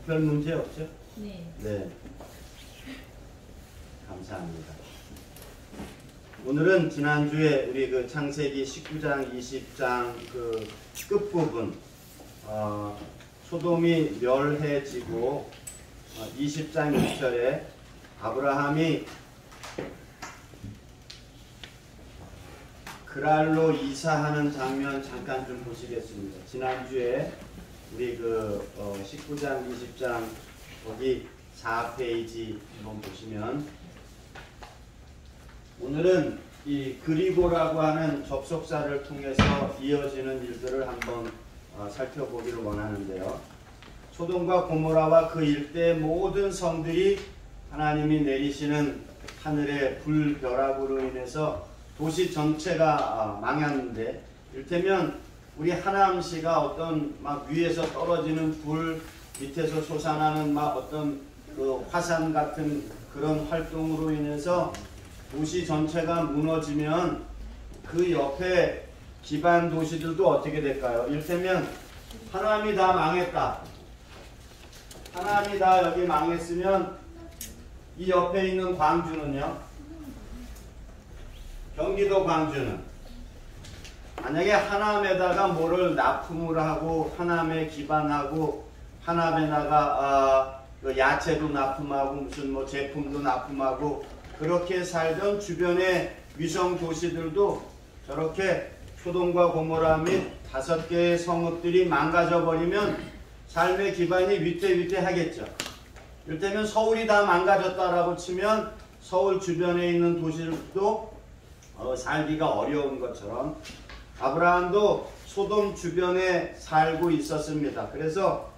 별 문제 없죠? 네. 네. 감사합니다. 오늘은 지난주에 우리 그 창세기 19장, 20장 그 끝부분, 소돔이 멸해지고 20장 1절에 아브라함이 그랄로 이사하는 장면 잠깐 좀 보시겠습니다. 지난주에 우리 그 19장, 20장 거기 4페이지 한번 보시면 오늘은 이 그리고라고 하는 접속사를 통해서 이어지는 일들을 한번 살펴보기를 원하는데요. 소돔과 고모라와 그 일대의 모든 성들이 하나님이 내리시는 하늘의 불벼락으로 인해서 도시 전체가 망했는데, 이를테면 우리 하남시가 어떤 막 위에서 떨어지는 불, 밑에서 솟아나는 막 어떤 그 화산 같은 그런 활동으로 인해서 도시 전체가 무너지면 그 옆에 기반 도시들도 어떻게 될까요? 이를테면 하남이 다 망했다. 하남이 다 여기 망했으면 이 옆에 있는 광주는요? 경기도 광주는 만약에 하남에다가 뭐를 납품을 하고 하남에 기반하고 하남에다가 그 야채도 납품하고 무슨 뭐 제품도 납품하고 그렇게 살던 주변의 위성 도시들도 저렇게 소돔과 고모라 및 5개의 성읍들이 망가져 버리면 삶의 기반이 위태위태하겠죠. 이를테면 서울이 다 망가졌다라고 치면 서울 주변에 있는 도시들도 살기가 어려운 것처럼 아브라함도 소돔 주변에 살고 있었습니다. 그래서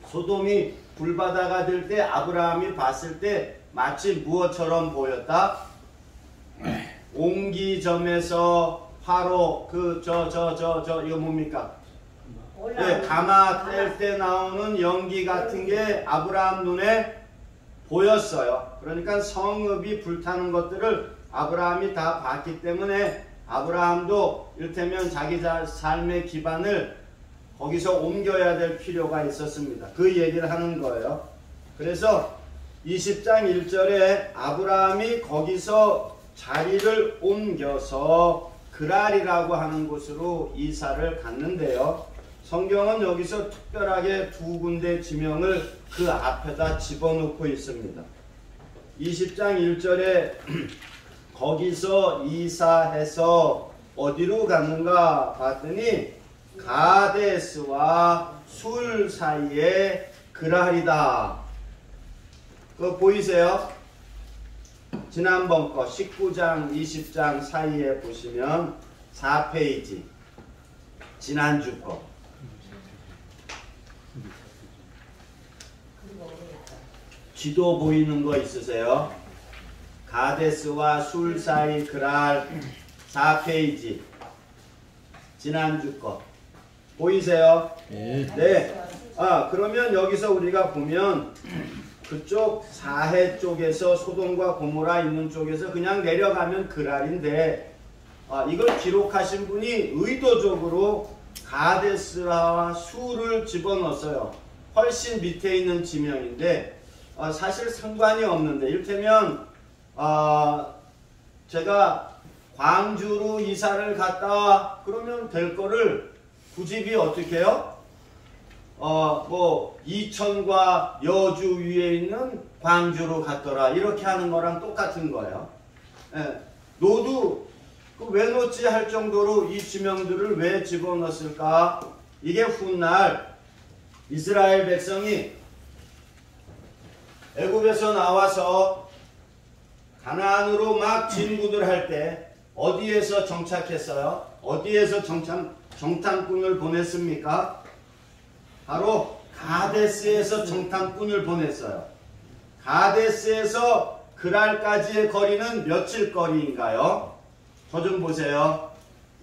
소돔이 불바다가 될 때 아브라함이 봤을 때 마치 무엇처럼 보였다? 옹기점에서 화로 이거 뭡니까? 네, 가마 뗄 때 나오는 연기 같은 게 아브라함 눈에 보였어요. 그러니까 성읍이 불타는 것들을 아브라함이 다 봤기 때문에 아브라함도 이를테면 자기 삶의 기반을 거기서 옮겨야 될 필요가 있었습니다. 그 얘기를 하는 거예요. 그래서 20장 1절에 아브라함이 거기서 자리를 옮겨서 그랄이라고 하는 곳으로 이사를 갔는데요. 성경은 여기서 특별하게 2군데 지명을 그 앞에다 집어넣고 있습니다. 20장 1절에 거기서 이사해서 어디로 갔는가 봤더니 가데스와 술 사이에 그랄이다. 그거 보이세요? 지난번 거 19장 20장 사이에 보시면 4페이지 지난주 거 지도 보이는 거 있으세요? 가데스와 술 사이 그랄 4페이지 지난주 거 보이세요? 네. 그러면 여기서 우리가 보면 그쪽 사해 쪽에서 소돔과 고모라 있는 쪽에서 그냥 내려가면 그랄인데 이걸 기록하신 분이 의도적으로 가데스와 술을 집어넣었어요. 훨씬 밑에 있는 지명인데 사실 상관이 없는데, 이를테면 제가 광주로 이사를 갔다 그러면 될 거를 부집이 어떻게 해요? 뭐 이천과 여주 위에 있는 광주로 갔더라 이렇게 하는 거랑 똑같은 거예요. 예. 노도 왜 놓지 할 정도로 이 지명들을 왜 집어넣었을까? 이게 훗날 이스라엘 백성이 애굽에서 나와서 가나안으로 막 진구들 할 때 어디에서 정착했어요? 어디에서 정탐꾼을 보냈습니까? 바로 가데스에서 정탐꾼을 보냈어요. 가데스에서 그랄까지의 거리는 며칠 거리인가요? 저 좀 보세요.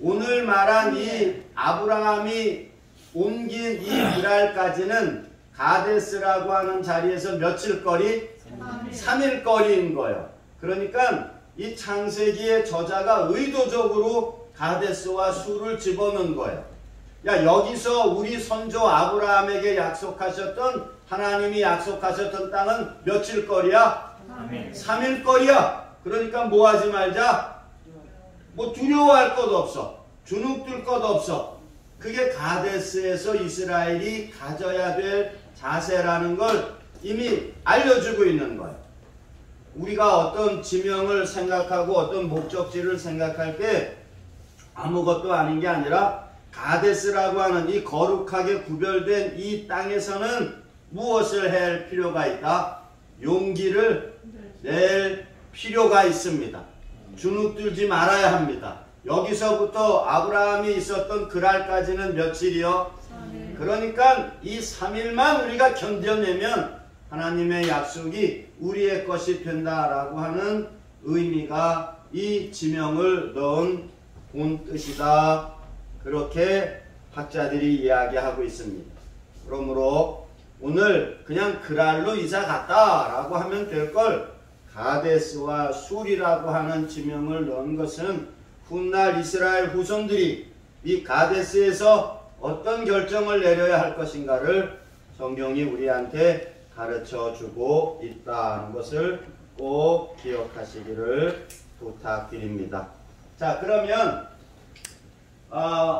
오늘 말한 이 아브라함이 옮긴 이 그랄까지는 가데스라고 하는 자리에서 며칠 거리? 3일 거리인 거예요. 그러니까 이 창세기의 저자가 의도적으로 가데스와 술을 집어넣은 거예요. 야, 여기서 우리 선조 아브라함에게 약속하셨던, 하나님이 약속하셨던 땅은 며칠 거리야? 3일 거리야. 그러니까 뭐 하지 말자? 뭐 두려워할 것 없어. 주눅들 것 없어. 그게 가데스에서 이스라엘이 가져야 될 자세라는 걸 이미 알려주고 있는 거예요. 우리가 어떤 지명을 생각하고 어떤 목적지를 생각할 때 아무것도 아닌 게 아니라 가데스라고 하는 이 거룩하게 구별된 이 땅에서는 무엇을 해야 할 필요가 있다? 용기를 낼 필요가 있습니다. 주눅들지 말아야 합니다. 여기서부터 아브라함이 있었던 그날까지는 며칠이요? 3일. 그러니까 이 3일만 우리가 견뎌내면 하나님의 약속이 우리의 것이 된다라고 하는 의미가 이 지명을 넣은 본 뜻이다. 그렇게 학자들이 이야기하고 있습니다. 그러므로 오늘 그냥 그랄로 이사 갔다라고 하면 될 걸 가데스와 술이라고 하는 지명을 넣은 것은 훗날 이스라엘 후손들이 이 가데스에서 어떤 결정을 내려야 할 것인가를 성경이 우리한테 가르쳐 주고 있다는 것을 꼭 기억하시기를 부탁드립니다. 자, 그러면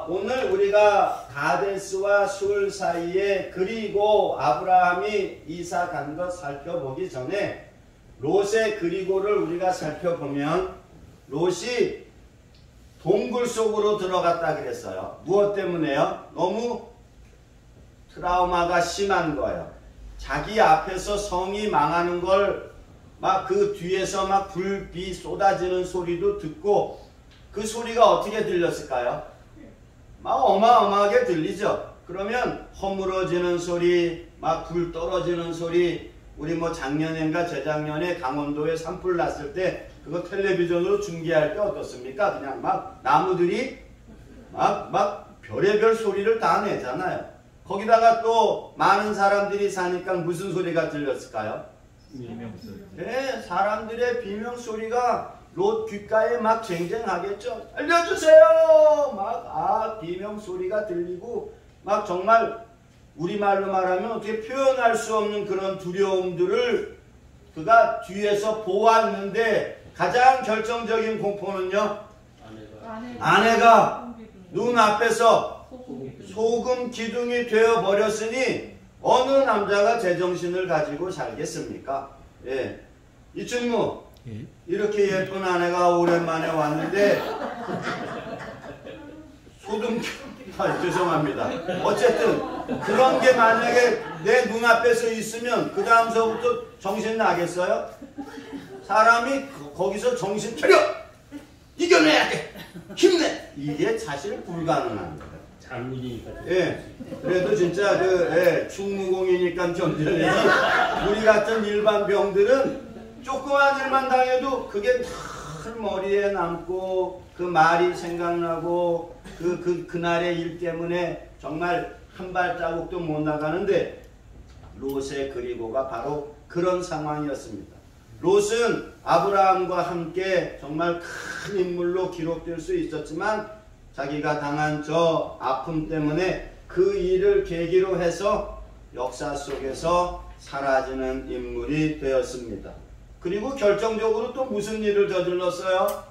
오늘 우리가 가데스와 술 사이에 그리고 아브라함이 이사 간 것 살펴보기 전에 롯의 그리고를 우리가 살펴보면 롯이 동굴 속으로 들어갔다 그랬어요. 무엇 때문에요? 너무 트라우마가 심한 거예요. 자기 앞에서 성이 망하는 걸 막 그 뒤에서 막 불비 쏟아지는 소리도 듣고 그 소리가 어떻게 들렸을까요? 막 어마어마하게 들리죠. 그러면 허물어지는 소리, 막 불 떨어지는 소리, 우리 뭐 작년인가 재작년에 강원도에 산불 났을 때 그거 텔레비전으로 중계할 때 어떻습니까? 그냥 막 나무들이 막 별의별 소리를 다 내잖아요. 거기다가 또 많은 사람들이 사니까 무슨 소리가 들렸을까요? 비명소리. 네, 사람들의 비명소리가 롯 귓가에 막 쟁쟁하겠죠. 알려주세요! 막 비명소리가 들리고 막 정말 우리말로 말하면 어떻게 표현할 수 없는 그런 두려움들을 그가 뒤에서 보았는데 가장 결정적인 공포는요. 아내가 눈앞에서 소금 기둥이 되어버렸으니 어느 남자가 제정신을 가지고 살겠습니까? 예. 이충무 이렇게 예쁜 아내가 오랜만에 왔는데 소금 죄송합니다. 어쨌든 그런 게 만약에 내 눈앞에서 있으면 그 다음서부터 정신 나겠어요? 사람이 거기서 정신 차려! 이겨내야 돼! 힘내! 이게 사실 불가능한 거예요. 장군이니까. 예. 그래도 진짜 충무공이니까 견뎌내지. 우리 같은 일반 병들은 조그만 일만 당해도 그게 늘 머리에 남고 그 말이 생각나고 그날의 일 때문에 정말 한 발자국도 못 나가는데 롯의 그리고가 바로 그런 상황이었습니다. 롯은 아브라함과 함께 정말 큰 인물로 기록될 수 있었지만 자기가 당한 저 아픔 때문에 그 일을 계기로 해서 역사 속에서 사라지는 인물이 되었습니다. 그리고 결정적으로 또 무슨 일을 저질렀어요?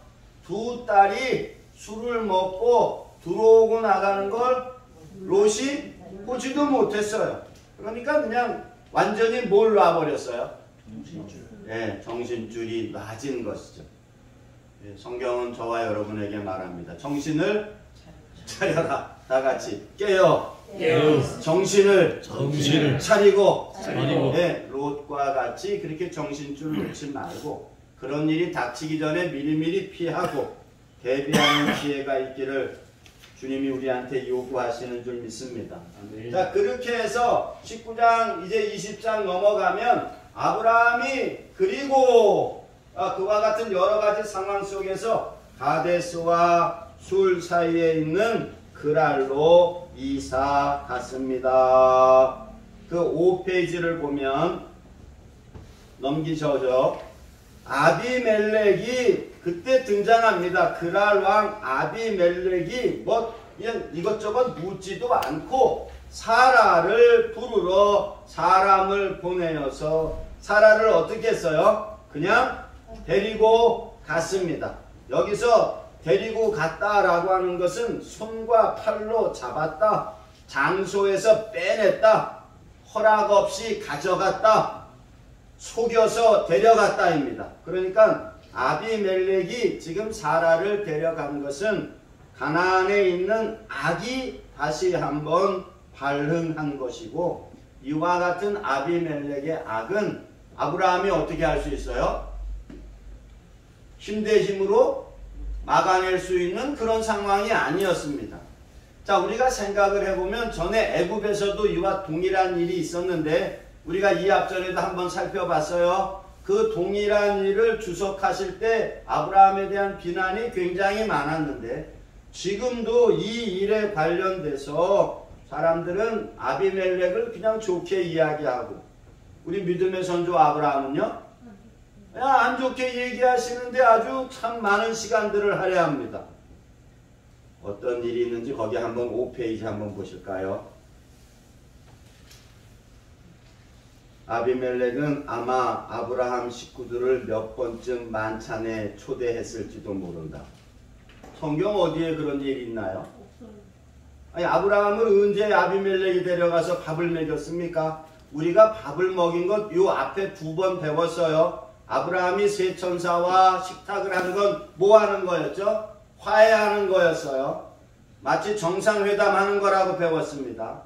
두 딸이 술을 먹고 들어오고 나가는 걸 롯이 보지도 못했어요. 그러니까 그냥 완전히 뭘 놔버렸어요? 네, 정신줄이 놔진 것이죠. 네, 성경은 저와 여러분에게 말합니다. 정신을 차려라. 다 같이 깨어. 정신을 차리고. 네, 롯과 같이 그렇게 정신줄 놓지 말고 그런 일이 닥치기 전에 미리미리 피하고 대비하는 기회가 있기를 주님이 우리한테 요구하시는 줄 믿습니다. 자, 그렇게 해서 19장 이제 20장 넘어가면 아브라함이 그리고 그와 같은 여러 가지 상황 속에서 가데스와 술 사이에 있는 그랄로 이사 갔습니다. 그 5페이지를 보면 넘기셔죠. 아비멜렉이 그때 등장합니다. 그랄 왕 아비멜렉이 그냥 이것저것 묻지도 않고 사라를 부르러 사람을 보내어서 사라를 어떻게 했어요? 그냥 데리고 갔습니다. 여기서 데리고 갔다라고 하는 것은 손과 팔로 잡았다, 장소에서 빼냈다, 허락 없이 가져갔다, 속여서 데려갔다입니다. 그러니까 아비멜렉이 지금 사라를 데려간 것은 가나안에 있는 악이 다시 한번 발흥한 것이고, 이와 같은 아비멜렉의 악은 아브라함이 어떻게 할 수 있어요? 힘 대 힘으로 막아낼 수 있는 그런 상황이 아니었습니다. 자, 우리가 생각을 해보면 전에 애굽에서도 이와 동일한 일이 있었는데 우리가 이 앞전에도 한번 살펴봤어요. 그 동일한 일을 주석하실 때 아브라함에 대한 비난이 굉장히 많았는데, 지금도 이 일에 관련돼서 사람들은 아비멜렉을 그냥 좋게 이야기하고, 우리 믿음의 선조 아브라함은요, 안 좋게 얘기하시는데 아주 참 많은 시간들을 할애합니다. 어떤 일이 있는지 거기 한번 5페이지 한번 보실까요? 아비멜렉은 아마 아브라함 식구들을 몇 번쯤 만찬에 초대했을지도 모른다. 성경 어디에 그런 일이 있나요? 아니, 아브라함을 언제 아비멜렉이 데려가서 밥을 먹였습니까? 우리가 밥을 먹인 것 요 앞에 2번 배웠어요. 아브라함이 세 천사와 식탁을 한 건 뭐 하는 거였죠? 화해하는 거였어요. 마치 정상회담하는 거라고 배웠습니다.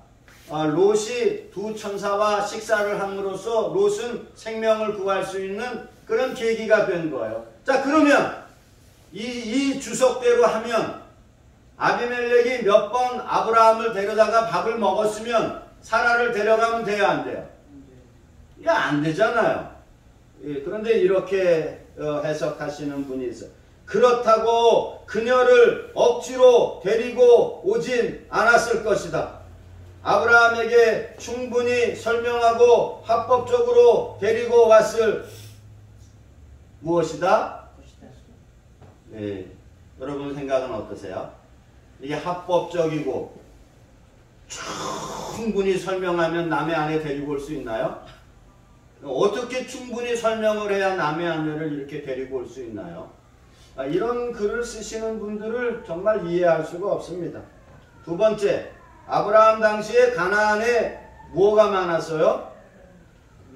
롯이 2 천사와 식사를 함으로써 롯은 생명을 구할 수 있는 그런 계기가 된 거예요. 자, 그러면 이 주석대로 하면 아비멜렉이 몇 번 아브라함을 데려다가 밥을 먹었으면 사라를 데려가면 돼요, 안 돼요? 이게 안 되잖아요. 예, 그런데 이렇게 해석하시는 분이 있어요. 그렇다고 그녀를 억지로 데리고 오진 않았을 것이다. 아브라함에게 충분히 설명하고 합법적으로 데리고 왔을 무엇이다? 예, 여러분 생각은 어떠세요? 이게 합법적이고 충분히 설명하면 남의 아내 데리고 올 수 있나요? 어떻게 충분히 설명을 해야 남의 아내를 이렇게 데리고 올 수 있나요? 이런 글을 쓰시는 분들을 정말 이해할 수가 없습니다. 두 번째, 아브라함 당시에 가나안에 뭐가 많았어요?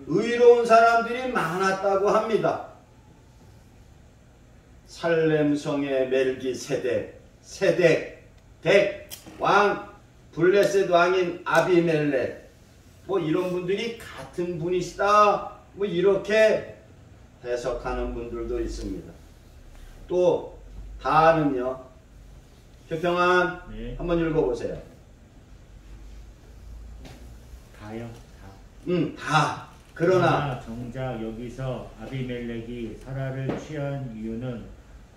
의로운 사람들이 많았다고 합니다. 살렘성의 멜기세덱, 세덱, 덱, 왕, 블레셋 왕인 아비멜렉, 뭐 이런 분들이 같은 분이시다, 뭐 이렇게 해석하는 분들도 있습니다. 또 다는요, 효평한 네. 한번 읽어보세요. 다요? 다. 그러나 정작 여기서 아비멜렉이 사라를 취한 이유는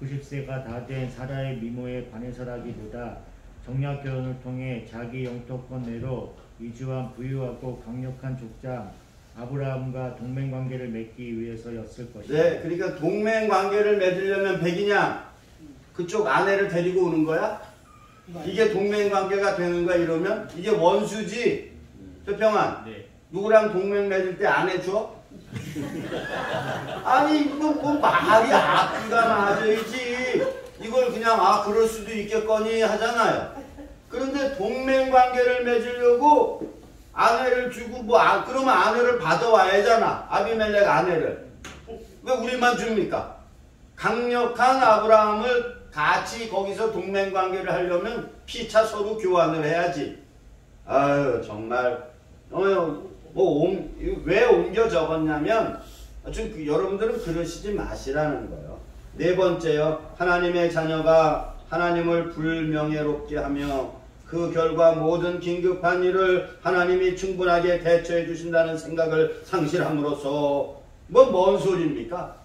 90세가 다 된 사라의 미모에 반해서라기보다 정략 결혼을 통해 자기 영토권 내로 이주한 부유하고 강력한 족장 아브라함과 동맹관계를 맺기 위해서였을 것이다. 네, 그러니까 동맹관계를 맺으려면 백인양 그쪽 아내를 데리고 오는 거야? 이게 동맹관계가 되는 거야? 이러면 이게 원수지. 효평한 네. 누구랑 동맹 맺을 때 안 해줘? 아니 이거 뭐 말이 앞뒤가 맞아야지. 이걸 그냥 그럴 수도 있겠거니 하잖아요. 그런데 동맹관계를 맺으려고 아내를 주고 그러면 아내를 받아와야잖아. 아비멜렉 아내를. 왜 우리만 줍니까? 강력한 아브라함을 같이 거기서 동맹관계를 하려면 피차 서로 교환을 해야지. 아유 정말 왜 옮겨 적었냐면 여러분들은 그러시지 마시라는 거예요. 네 번째요. 하나님의 자녀가 하나님을 불명예롭게 하며 그 결과 모든 긴급한 일을 하나님이 충분하게 대처해 주신다는 생각을 상실함으로써 뭔 소리입니까?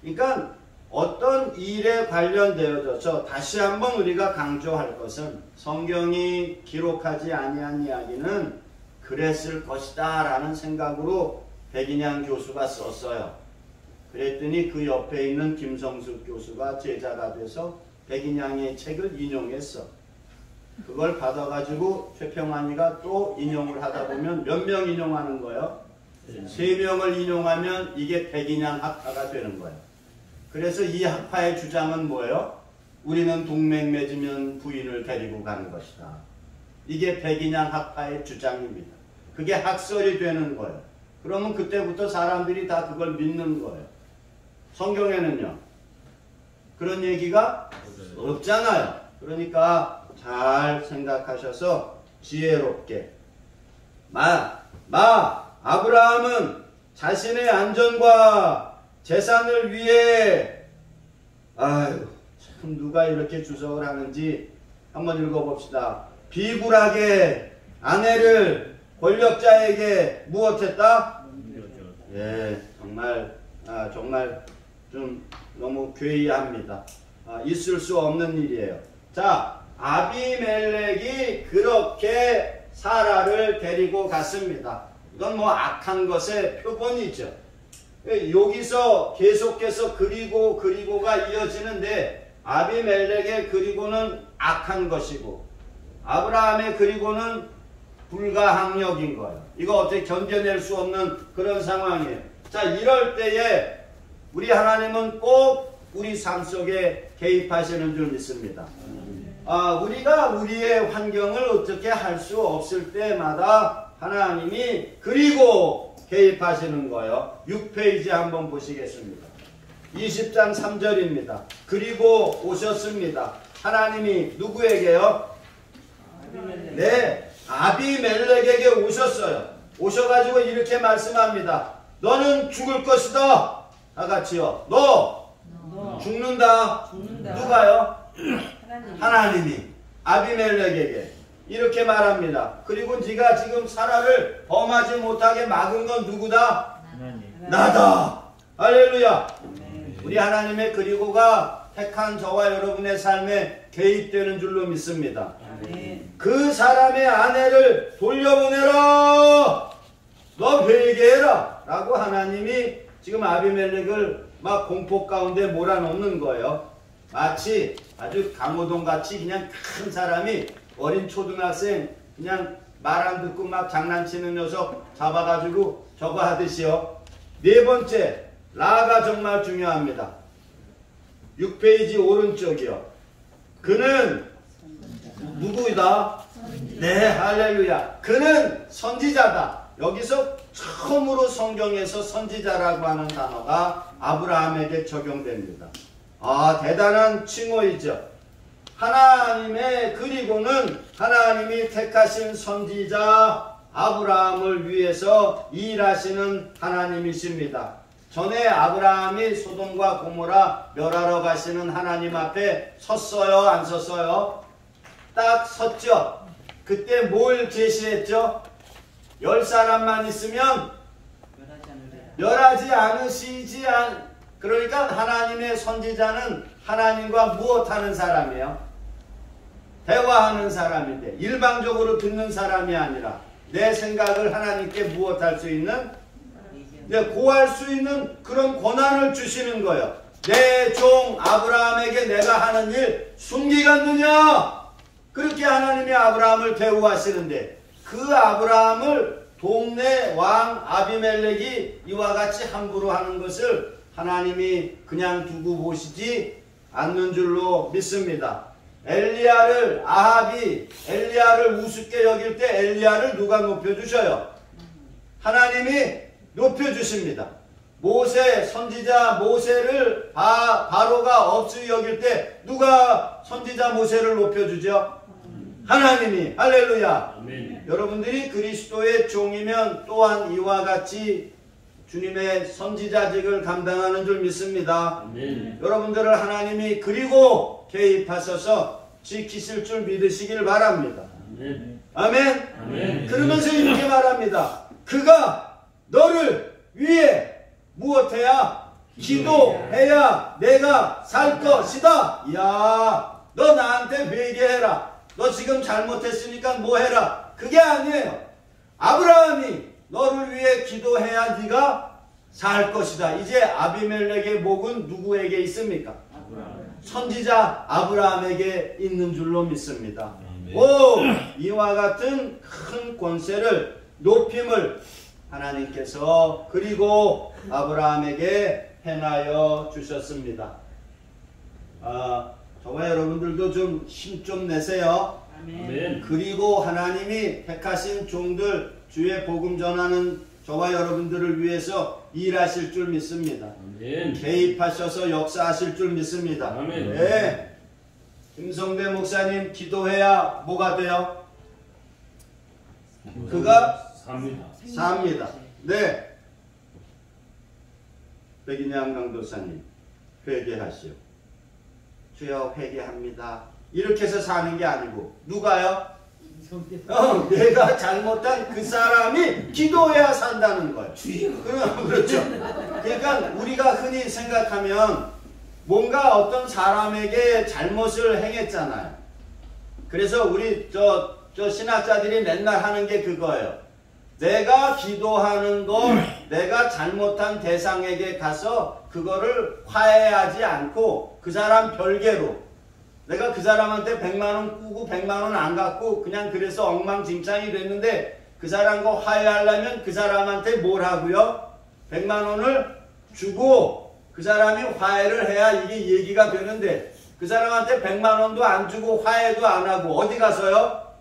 그러니까 어떤 일에 관련되어져서 다시 한번 우리가 강조할 것은 성경이 기록하지 아니한 이야기는 그랬을 것이다 라는 생각으로 백인양 교수가 썼어요. 그랬더니 그 옆에 있는 김성숙 교수가 제자가 돼서 백인양의 책을 인용했어. 그걸 받아가지고 최평환이가 또 인용을 하다 보면 몇 명 인용하는 거예요? 3명을 인용하면 이게 백인양 학파가 되는 거예요. 그래서 이 학파의 주장은 뭐예요? 우리는 동맹 맺으면 부인을 데리고 가는 것이다. 이게 백인양 학파의 주장입니다. 그게 학설이 되는 거예요. 그러면 그때부터 사람들이 다 그걸 믿는 거예요. 성경에는요, 그런 얘기가 없잖아요. 그러니까 잘 생각하셔서 지혜롭게 아브라함은 자신의 안전과 재산을 위해 참 누가 이렇게 주석을 하는지 한번 읽어봅시다. 비굴하게 아내를 권력자에게 무엇했다? 예, 정말 좀 너무 괴이합니다. 있을 수 없는 일이에요. 자, 아비멜렉이 그렇게 사라를 데리고 갔습니다. 이건 뭐 악한 것의 표본이죠. 여기서 계속해서 그리고가 이어지는데 아비멜렉의 그리고는 악한 것이고 아브라함의 그리고는 불가항력인 거예요. 이거 어떻게 견뎌낼 수 없는 그런 상황이에요. 자, 이럴 때에 우리 하나님은 꼭 우리 삶 속에 개입하시는 줄 믿습니다. 우리가 우리의 환경을 어떻게 할 수 없을 때마다 하나님이 그리고 개입하시는 거예요. 6페이지 한번 보시겠습니다. 20장 3절입니다. 그리고 오셨습니다. 하나님이 누구에게요? 네, 아비멜렉에게 오셨어요. 오셔가지고 이렇게 말씀합니다. 너는 죽을 것이다. 다 같이요. 너 죽는다. 누가요? 하나님이 아비멜렉에게 이렇게 말합니다. 그리고 네가 지금 사라를 범하지 못하게 막은 건 누구다? 나다. 할렐루야. 우리 하나님의 그리고가 택한 저와 여러분의 삶에 개입되는 줄로 믿습니다. 그 사람의 아내를 돌려보내라. 너 회개해라. 라고 하나님이 지금 아비멜렉을 막 공포 가운데 몰아넣는 거예요. 마치 아주 강호동 같이 그냥 큰 사람이 어린 초등학생 그냥 말 안 듣고 막 장난치는 녀석 잡아가지고 저거 하듯이요. 네 번째, 라가 정말 중요합니다. 6페이지 오른쪽이요. 그는 누구이다? 네, 할렐루야. 그는 선지자다. 여기서 처음으로 성경에서 선지자라고 하는 단어가 아브라함에게 적용됩니다. 대단한 칭호이죠. 하나님의 그리고는 하나님이 택하신 선지자 아브라함을 위해서 일하시는 하나님이십니다. 전에 아브라함이 소돔과 고모라 멸하러 가시는 하나님 앞에 섰어요? 안 섰어요? 딱 섰죠. 그때 뭘 제시했죠? 10사람만 있으면 멸하지 않으시지 그러니까 하나님의 선지자는 하나님과 무엇하는 사람이에요? 대화하는 사람인데 일방적으로 듣는 사람이 아니라 내 생각을 하나님께 무엇할 수 있는? 고할 수 있는 그런 권한을 주시는 거예요. 내 종 아브라함에게 내가 하는 일 숨기 갔느냐? 그렇게 하나님이 아브라함을 대우하시는데 그 아브라함을 동네 왕 아비멜렉이 이와 같이 함부로 하는 것을 하나님이 그냥 두고 보시지 않는 줄로 믿습니다. 아합이 엘리야를 우습게 여길 때 엘리야를 누가 높여주셔요? 하나님이 높여주십니다. 모세 선지자 모세를 바로가 없이 여길 때 누가 선지자 모세를 높여주죠? 하나님이. 할렐루야. 아멘. 여러분들이 그리스도의 종이면 또한 이와 같이 주님의 선지자직을 감당하는 줄 믿습니다. 아멘. 여러분들을 하나님이 그리고 개입하셔서 지키실 줄 믿으시길 바랍니다. 아멘. 아멘. 아멘. 그러면서 이렇게 말합니다. 그가 너를 위해 무엇해야? 기도해야 내가 살 것이다. 이야, 너 나한테 회개해라. 너 지금 잘못했으니까 뭐 해라. 그게 아니에요. 아브라함이 너를 위해 기도해야 네가 살 것이다. 이제 아비멜렉의 목은 누구에게 있습니까? 선지자 아브라함에게 있는 줄로 믿습니다. 오, 이와 같은 큰 권세를, 높임을 하나님께서 그리고 아브라함에게 행하여 주셨습니다. 저와 여러분들도 좀 힘 좀 내세요. 아멘. 그리고 하나님이 택하신 종들, 주의 복음 전하는 저와 여러분들을 위해서 일하실 줄 믿습니다. 아멘. 개입하셔서 역사하실 줄 믿습니다. 아멘. 네. 김성대 목사님 기도해야 뭐가 돼요? 그가 삽니다. 삽니다. 네. 백인양 강도사님 회개하시오. 주여 회개합니다. 이렇게 해서 사는 게 아니고 누가요? 내가 잘못한 그 사람이 기도해야 산다는 거예요. 그렇죠. 그러니까 우리가 흔히 생각하면 뭔가 어떤 사람에게 잘못을 행했잖아요. 그래서 우리 저 신학자들이 맨날 하는 게 그거예요. 내가 기도하는 거, 내가 잘못한 대상에게 가서 그거를 화해하지 않고 그 사람 별개로, 내가 그 사람한테 100만원 꾸고 100만원 안 갖고 그냥 그래서 엉망진창이 됐는데 그 사람과 화해하려면 그 사람한테 뭘 하고요? 100만원을 주고 그 사람이 화해를 해야 이게 얘기가 되는데 그 사람한테 100만원도 안 주고 화해도 안 하고 어디 가서요?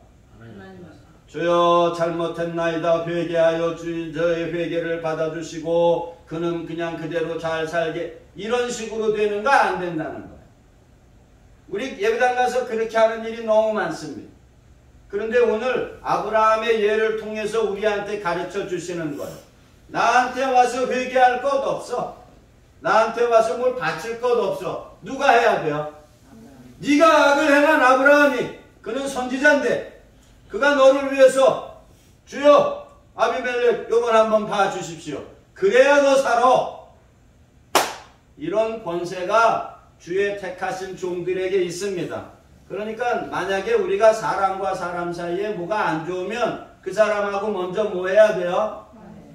주여 잘못했나이다. 회개하여 저의 회개를 받아주시고 그는 그냥 그대로 잘 살게, 이런 식으로 되는 거 안 된다는 거예요. 우리 예배당 가서 그렇게 하는 일이 너무 많습니다. 그런데 오늘 아브라함의 예를 통해서 우리한테 가르쳐 주시는 거예요. 나한테 와서 회개할 것 없어. 나한테 와서 뭘 바칠 것 없어. 누가 해야 돼요? 네가 악을 행한 아브라함이, 그는 선지자인데 그가 너를 위해서 주여 아비멜렉 요번 한번 봐주십시오. 그래야 너 살아. 이런 권세가 주의 택하신 종들에게 있습니다. 그러니까 만약에 우리가 사람과 사람 사이에 뭐가 안 좋으면 그 사람하고 먼저 뭐 해야 돼요?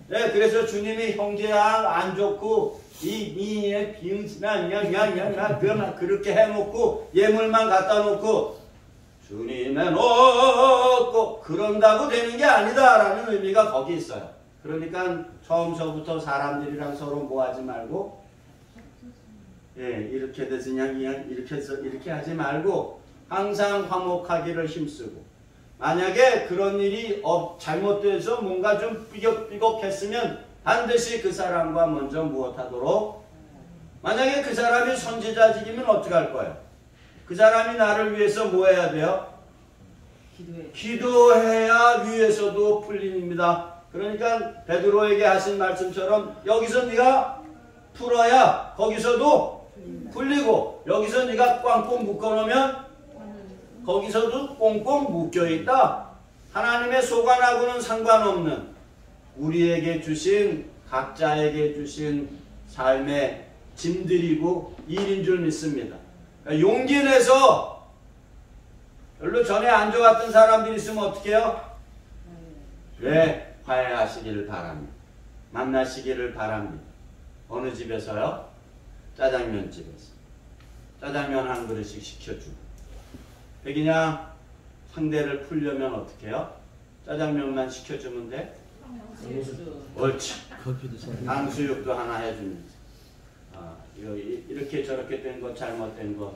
네, 그래서 주님이 형제야 안 좋고 이 비응신한 그냥 그렇게 해놓고 예물만 갖다 놓고 주님의 놓고 그런다고 되는 게 아니다라는 의미가 거기 있어요. 그러니까 처음서부터 사람들이랑 서로 뭐하지 말고, 예, 이렇게 돼서 그냥 이렇게 하지 말고 항상 화목하기를 힘쓰고, 만약에 그런 일이 잘못돼서 뭔가 좀 삐걱삐걱했으면 반드시 그 사람과 먼저 무엇하도록, 만약에 그 사람이 선지자직이면 어떡할 거예요? 그 사람이 나를 위해서 뭐 해야 돼요? 기도해야 위에서도 풀립니다. 그러니까 베드로에게 하신 말씀처럼 여기서 네가 풀어야 거기서도 풀리고, 여기서 네가 꽝꽝 묶어놓으면 거기서도 꽁꽁 묶여있다. 하나님의 소관하고는 상관없는 우리에게 주신, 각자에게 주신 삶의 짐들이고 일인 줄 믿습니다. 그러니까 용기 내서, 별로 전에 안 좋았던 사람들이 있으면 어떻게 해요? 네, 화해하시기를 바랍니다. 만나시기를 바랍니다. 어느 집에서요? 짜장면 집에서. 짜장면 한 그릇씩 시켜주고. 그냥 상대를 풀려면 어떻게 해요? 짜장면만 시켜주면 돼? 옳지. 탕수육도 하나 해주면서. 이렇게 저렇게 된 것, 잘못된 것,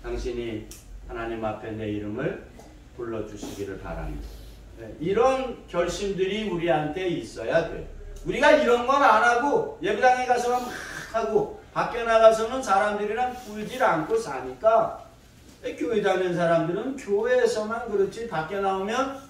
당신이 하나님 앞에 내 이름을 불러주시기를 바랍니다. 네, 이런 결심들이 우리한테 있어야 돼요. 우리가 이런 건 안 하고 예배당에 가서만 막 하고 밖에 나가서는 사람들이랑 풀질 않고 사니까, 교회 다니는 사람들은 교회에서만 그렇지 밖에 나오면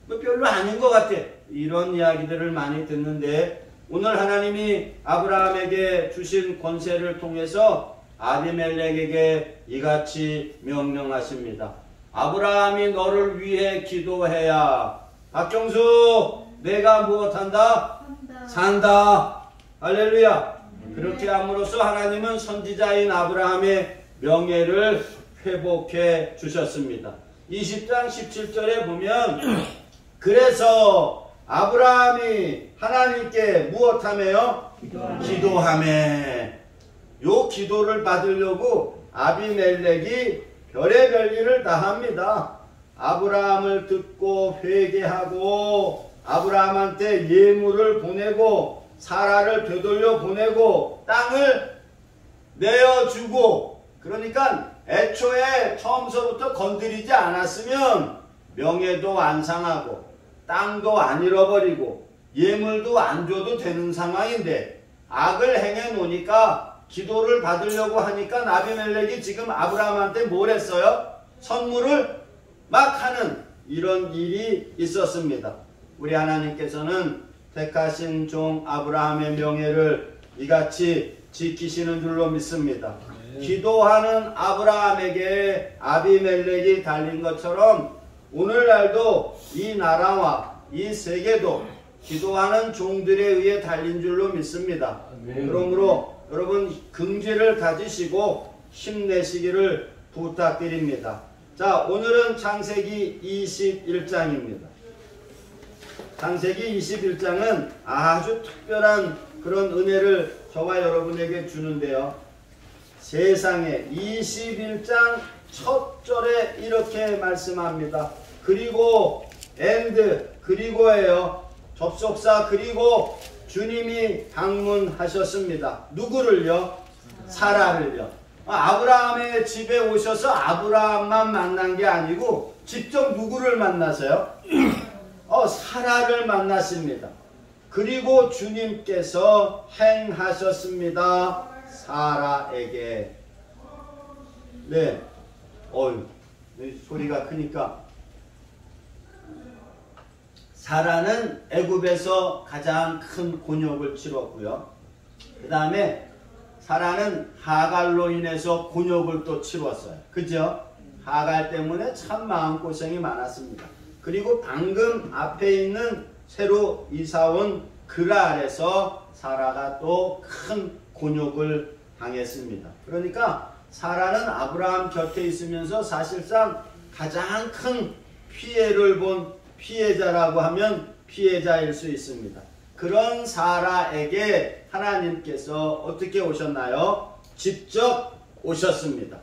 뭐 별로 아닌 것 같아. 이런 이야기들을 많이 듣는데, 오늘 하나님이 아브라함에게 주신 권세를 통해서 아비멜렉에게 이같이 명령하십니다. 아브라함이 너를 위해 기도해야, 박경수, 내가 무엇한다? 산다. 할렐루야. 그렇게 함으로써 하나님은 선지자인 아브라함의 명예를 회복해 주셨습니다. 20장 17절에 보면, 그래서 아브라함이 하나님께 무엇하며요? 기도하며. 요 기도를 받으려고 아비멜렉이 별의별 일을 다 합니다. 아브라함을 듣고 회개하고 아브라함한테 예물을 보내고 사라를 되돌려 보내고 땅을 내어주고, 그러니까 애초에 처음서부터 건드리지 않았으면 명예도 안 상하고 땅도 안 잃어버리고 예물도 안 줘도 되는 상황인데 악을 행해 놓으니까 기도를 받으려고 하니까 아비멜렉이 지금 아브라함한테 뭘 했어요? 선물을 막 하는 이런 일이 있었습니다. 우리 하나님께서는 택하신 종 아브라함의 명예를 이같이 지키시는 줄로 믿습니다. 기도하는 아브라함에게 아비멜렉이 달린 것처럼 오늘날도 이 나라와 이 세계도 기도하는 종들에 의해 달린 줄로 믿습니다. 그러므로 여러분 긍지를 가지시고 힘내시기를 부탁드립니다. 자, 오늘은 창세기 21장입니다. 창세기 21장은 아주 특별한 그런 은혜를 저와 여러분에게 주는데요. 세상에 21장 첫 절에 이렇게 말씀합니다. 그리고 그리고예요. 접속사 그리고 주님이 방문하셨습니다. 누구를요? 사라를요. 아브라함의 집에 오셔서 아브라함만 만난 게 아니고 직접 누구를 만나세요? 사라를 만났습니다. 그리고 주님께서 행하셨습니다. 사라에게. 네. 소리가 크니까. 사라는 애굽에서 가장 큰 곤욕을 치렀고요. 그 다음에 사라는 하갈로 인해서 곤욕을 또 치렀어요. 그죠? 하갈 때문에 참 마음고생이 많았습니다. 그리고 방금 앞에 있는 새로 이사온 그랄에서 사라가 또 큰 곤욕을 당했습니다. 그러니까 사라는 아브라함 곁에 있으면서 사실상 가장 큰 피해를 본 피해자라고 하면 피해자일 수 있습니다. 그런 사라에게 하나님께서 어떻게 오셨나요? 직접 오셨습니다.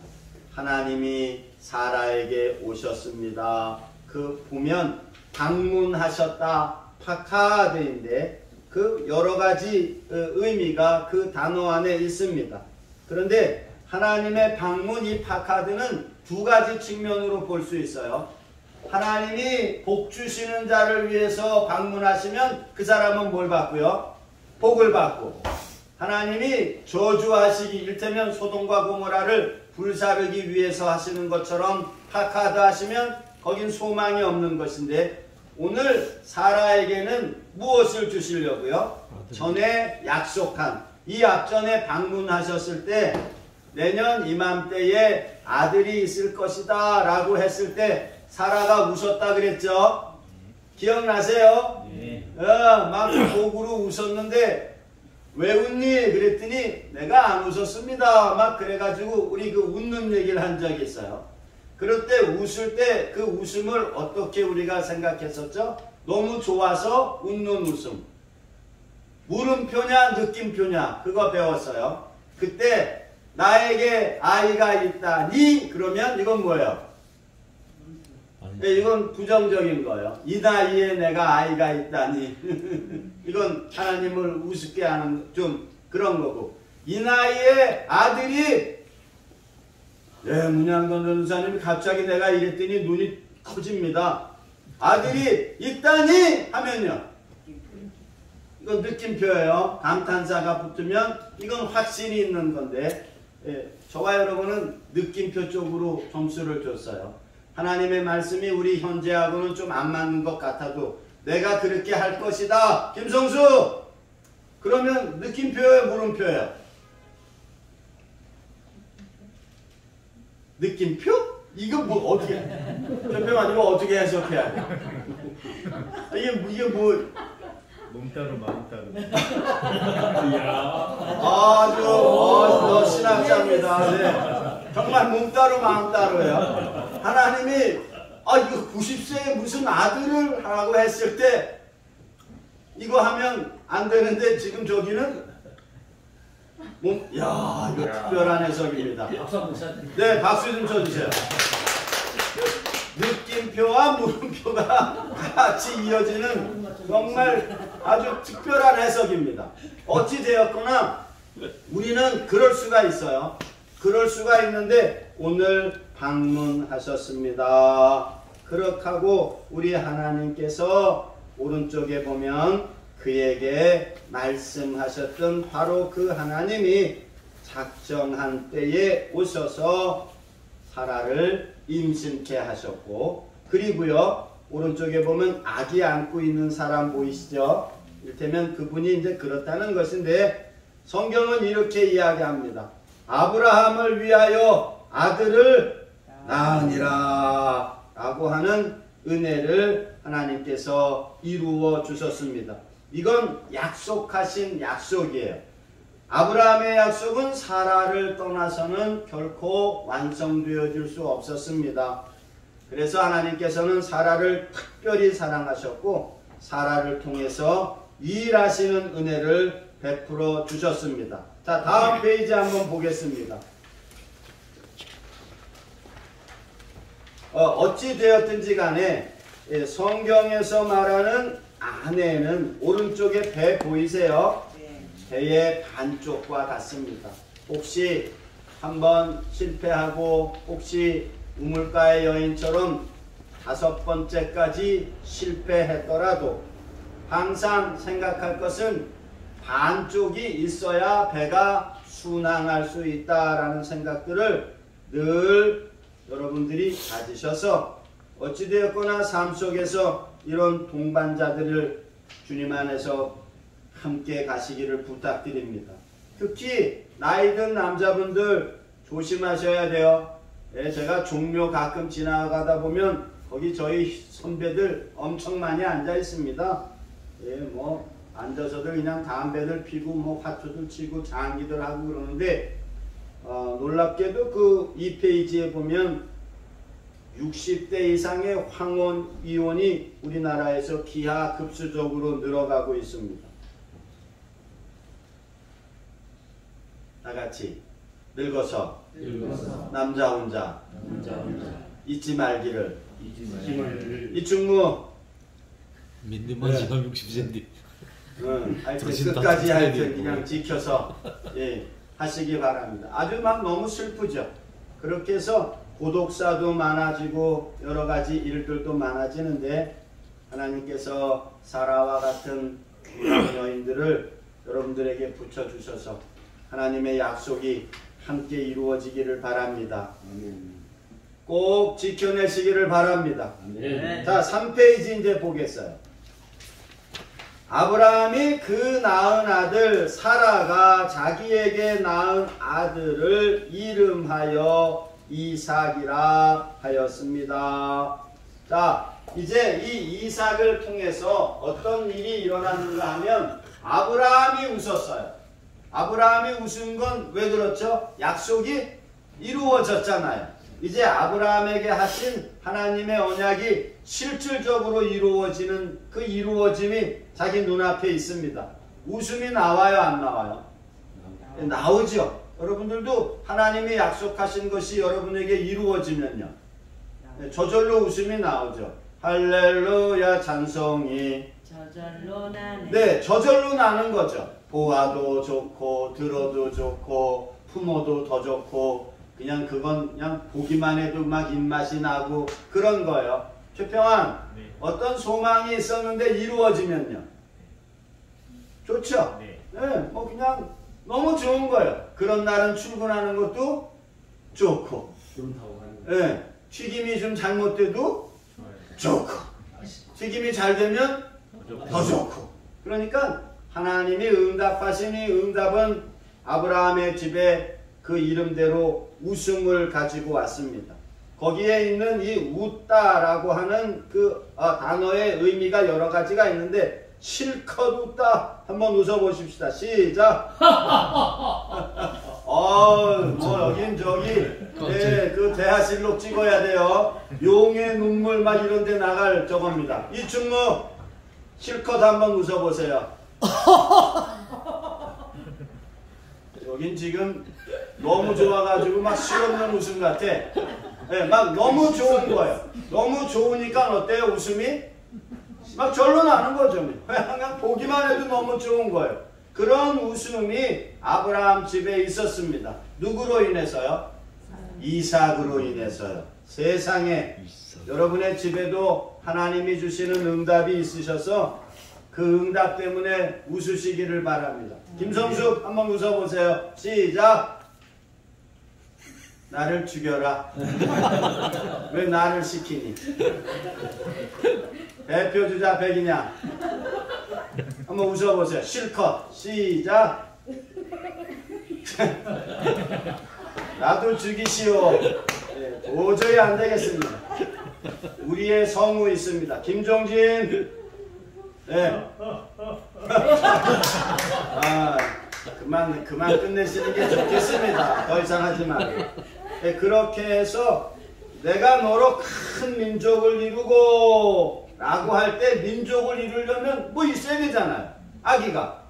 하나님이 사라에게 오셨습니다. 보면 방문하셨다, 파카드인데 그 여러가지 의미가 그 단어 안에 있습니다. 그런데 하나님의 방문, 이 파카드는 두 가지 측면으로 볼 수 있어요. 하나님이 복 주시는 자를 위해서 방문하시면 그 사람은 뭘 받고요? 복을 받고, 하나님이 저주하시기, 이를테면 소돔과 고모라를 불사르기 위해서 하시는 것처럼 파카드 하시면 거긴 소망이 없는 것인데, 오늘 사라에게는 무엇을 주시려고요? 전에 약속한, 이 앞전에 방문하셨을 때 내년 이맘때에 아들이 있을 것이다 라고 했을 때 사라가 웃었다 그랬죠? 기억나세요? 네. 막 복으로 웃었는데 왜 웃니? 그랬더니 내가 안 웃었습니다. 막 그래가지고 우리 그 웃는 얘기를 한 적이 있어요. 그럴 때 웃을 때 그 웃음을 어떻게 우리가 생각했었죠? 너무 좋아서 웃는 웃음. 물음표냐 느낌표냐 그거 배웠어요. 그때 나에게 아이가 있다니 그러면 이건 뭐예요? 네, 이건 부정적인 거예요. 이 나이에 내가 아이가 있다니 이건 하나님을 우습게 하는 좀 그런 거고, 이 나이에 아들이 문양돈 전도사님이 갑자기 내가 이랬더니 눈이 커집니다. 아들이 있다니 하면요, 이건 느낌표예요. 감탄사가 붙으면 이건 확신이 있는 건데, 저와 여러분은 느낌표 쪽으로 점수를 줬어요. 하나님의 말씀이 우리 현재하고는 좀 안 맞는 것 같아도 내가 그렇게 할 것이다. 김성수! 그러면 느낌표예요? 물음표예요? 느낌표? 이거 뭐 어떻게 표표 아니고 어떻게 해석해야 돼? 이게 뭐 몸 따로 마음 따로. 아주 신학자입니다. 네. 정말 몸 따로 마음 따로예요. 하나님이 이거 90세에 무슨 아들을 하라고 했을 때 이거 하면 안 되는데 지금 저기는 이거 특별한 해석입니다. 네, 박수 좀 쳐주세요. 느낌 느낌표와 물음표가 같이 이어지는 정말 아주 특별한 해석입니다. 어찌 되었거나 우리는 그럴 수가 있어요. 그럴 수가 있는데 오늘 방문하셨습니다. 그렇게 하고 우리 하나님께서 오른쪽에 보면 그에게 말씀하셨던 바로 그 하나님이 작정한 때에 오셔서 사라를 임신케 하셨고, 그리고요 오른쪽에 보면 아기 안고 있는 사람 보이시죠? 이를테면 그분이 이제 그렇다는 것인데 성경은 이렇게 이야기합니다. 아브라함을 위하여 아들을 낳으니라 라고 하는 은혜를 하나님께서 이루어 주셨습니다. 이건 약속하신 약속이에요. 아브라함의 약속은 사라를 떠나서는 결코 완성되어질 수 없었습니다. 그래서 하나님께서는 사라를 특별히 사랑하셨고 사라를 통해서 일하시는 은혜를 베풀어 주셨습니다. 자, 다음 페이지 한번 보겠습니다. 어찌 되었든지 간에 성경에서 말하는 아내는 오른쪽에 배 보이세요? 배의 반쪽과 같습니다. 혹시 한번 실패하고 혹시 우물가의 여인처럼 5번째까지 실패했더라도 항상 생각할 것은 반쪽이 있어야 배가 순항할 수 있다라는 생각들을 늘 여러분들이 가지셔서 어찌되었거나 삶 속에서 이런 동반자들을 주님 안에서 함께 가시기를 부탁드립니다. 특히 나이 든 남자분들 조심하셔야 돼요. 제가 종묘 가끔 지나가다 보면 거기 저희 선배들 엄청 많이 앉아 있습니다. 뭐 앉아서들 그냥 담배들 피고 뭐 화초들 치고 장기들 하고 그러는데 놀랍게도 그 2페이지에 보면 60대 이상의 황혼 이혼이 우리나라에서 기하급수적으로 늘어가고 있습니다. 다같이 늙어서 남자 혼자 잊지 말기를. 이 충무 민들만 지금 60세인데 하여튼 끝까지 하여튼 그냥 지켜서 하시기 바랍니다. 아주 막 너무 슬프죠. 그렇게 해서 고독사도 많아지고 여러가지 일들도 많아지는데 하나님께서 사라와 같은 귀한 여인들을 여러분들에게 붙여주셔서 하나님의 약속이 함께 이루어지기를 바랍니다. 꼭 지켜내시기를 바랍니다. 자, 3페이지 이제 보겠어요. 아브라함이 그 낳은 아들 사라가 자기에게 낳은 아들을 이름하여 이삭이라 하였습니다. 자, 이제 이 이삭을 통해서 어떤 일이 일어났는가 하면 아브라함이 웃었어요. 아브라함이 웃은 건 왜 그렇죠? 약속이 이루어졌잖아요. 이제 아브라함에게 하신 하나님의 언약이 실질적으로 이루어지는 그 이루어짐이 자기 눈앞에 있습니다. 웃음이 나와요, 안 나와요? 나오죠. 여러분들도 하나님이 약속하신 것이 여러분에게 이루어지면요, 저절로 웃음이 나오죠. 할렐루야 찬송이 저절로 나네. 네, 저절로 나는 거죠. 보아도 좋고 들어도 좋고 품어도 더 좋고 그냥 그건 그냥 보기만 해도 막 입맛이 나고 그런 거예요. 최평환, 어떤 소망이 있었는데 이루어지면요 좋죠? 뭐 그냥 너무 좋은 거예요. 그런 날은 출근하는 것도 좋고, 튀김이 좀 잘못돼도 좋고, 튀김이 잘 되면 더 좋고. 그러니까 하나님이 응답하시니 응답은 아브라함의 집에 그 이름대로 웃음을 가지고 왔습니다. 거기에 있는 이 웃다라고 하는 그 단어의 의미가 여러 가지가 있는데 실컷 웃다 한번 웃어보십시다. 시작. 뭐 여긴 저기 그 대하실록 찍어야 돼요. 용의 눈물 막 이런 데 나갈 저겁니다. 이 충무 실컷 한번 웃어보세요. 여긴 지금 너무 좋아가지고 막 실없는 웃음 같아. 네, 막 너무 좋은 거예요. 너무 좋으니까 어때요? 웃음이 막 절로 나는 거죠. 그냥 보기만 해도 너무 좋은 거예요. 그런 웃음이 아브라함 집에 있었습니다. 누구로 인해서요? 이삭으로 인해서요. 세상에 여러분의 집에도 하나님이 주시는 응답이 있으셔서 그 응답 때문에 웃으시기를 바랍니다. 김성숙 한번 웃어보세요. 시작. 나를 죽여라. 왜 나를 시키니? 대표주자 백이냐? 한번 웃어보세요. 실컷. 시작. 나도 죽이시오. 네, 도저히 안 되겠습니다. 우리의 성우 있습니다. 김종진. 네. 그만 끝내시는 게 좋겠습니다. 더 이상 하지 말고. 네, 그렇게 해서 내가 너로 큰 민족을 이루고 라고 할 때 민족을 이루려면 뭐 있어야 되잖아요. 아기가.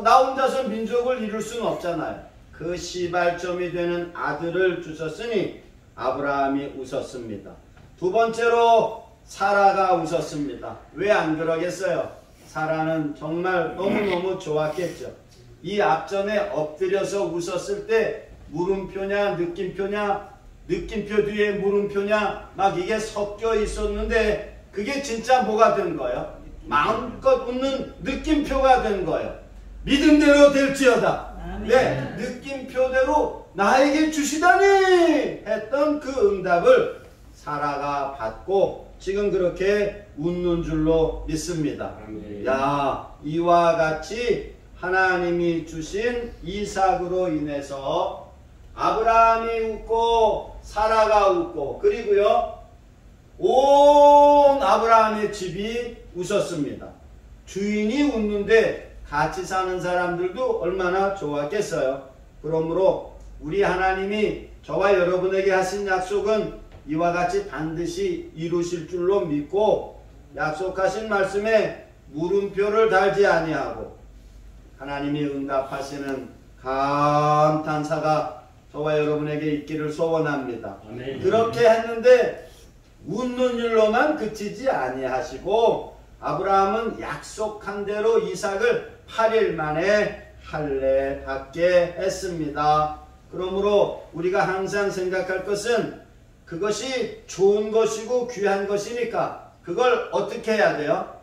나 혼자서 민족을 이룰 수는 없잖아요. 그 시발점이 되는 아들을 주셨으니 아브라함이 웃었습니다. 두 번째로 사라가 웃었습니다. 왜 안 그러겠어요? 사라는 정말 너무너무 좋았겠죠. 이 앞전에 엎드려서 웃었을 때 물음표냐 느낌표냐 느낌표 뒤에 물음표냐 막 이게 섞여 있었는데 그게 진짜 뭐가 된 거예요? 마음껏 웃는 느낌표가 된 거예요. 믿음대로 될지어다. 네, 느낌표대로 나에게 주시다니 했던 그 응답을 사라가 받고 지금 그렇게 웃는 줄로 믿습니다. 야, 이와 같이 하나님이 주신 이삭으로 인해서 아브라함이 웃고 사라가 웃고 그리고요 온 아브라함의 집이 웃었습니다. 주인이 웃는데 같이 사는 사람들도 얼마나 좋았겠어요. 그러므로 우리 하나님이 저와 여러분에게 하신 약속은 이와 같이 반드시 이루실 줄로 믿고 약속하신 말씀에 물음표를 달지 아니하고 하나님이 응답하시는 감탄사가 저와 여러분에게 있기를 소원합니다. 아멘. 그렇게 했는데 웃는 일로만 그치지 아니하시고 아브라함은 약속한 대로 이삭을 8일 만에 할례 받게 했습니다. 그러므로 우리가 항상 생각할 것은 그것이 좋은 것이고 귀한 것이니까 그걸 어떻게 해야 돼요?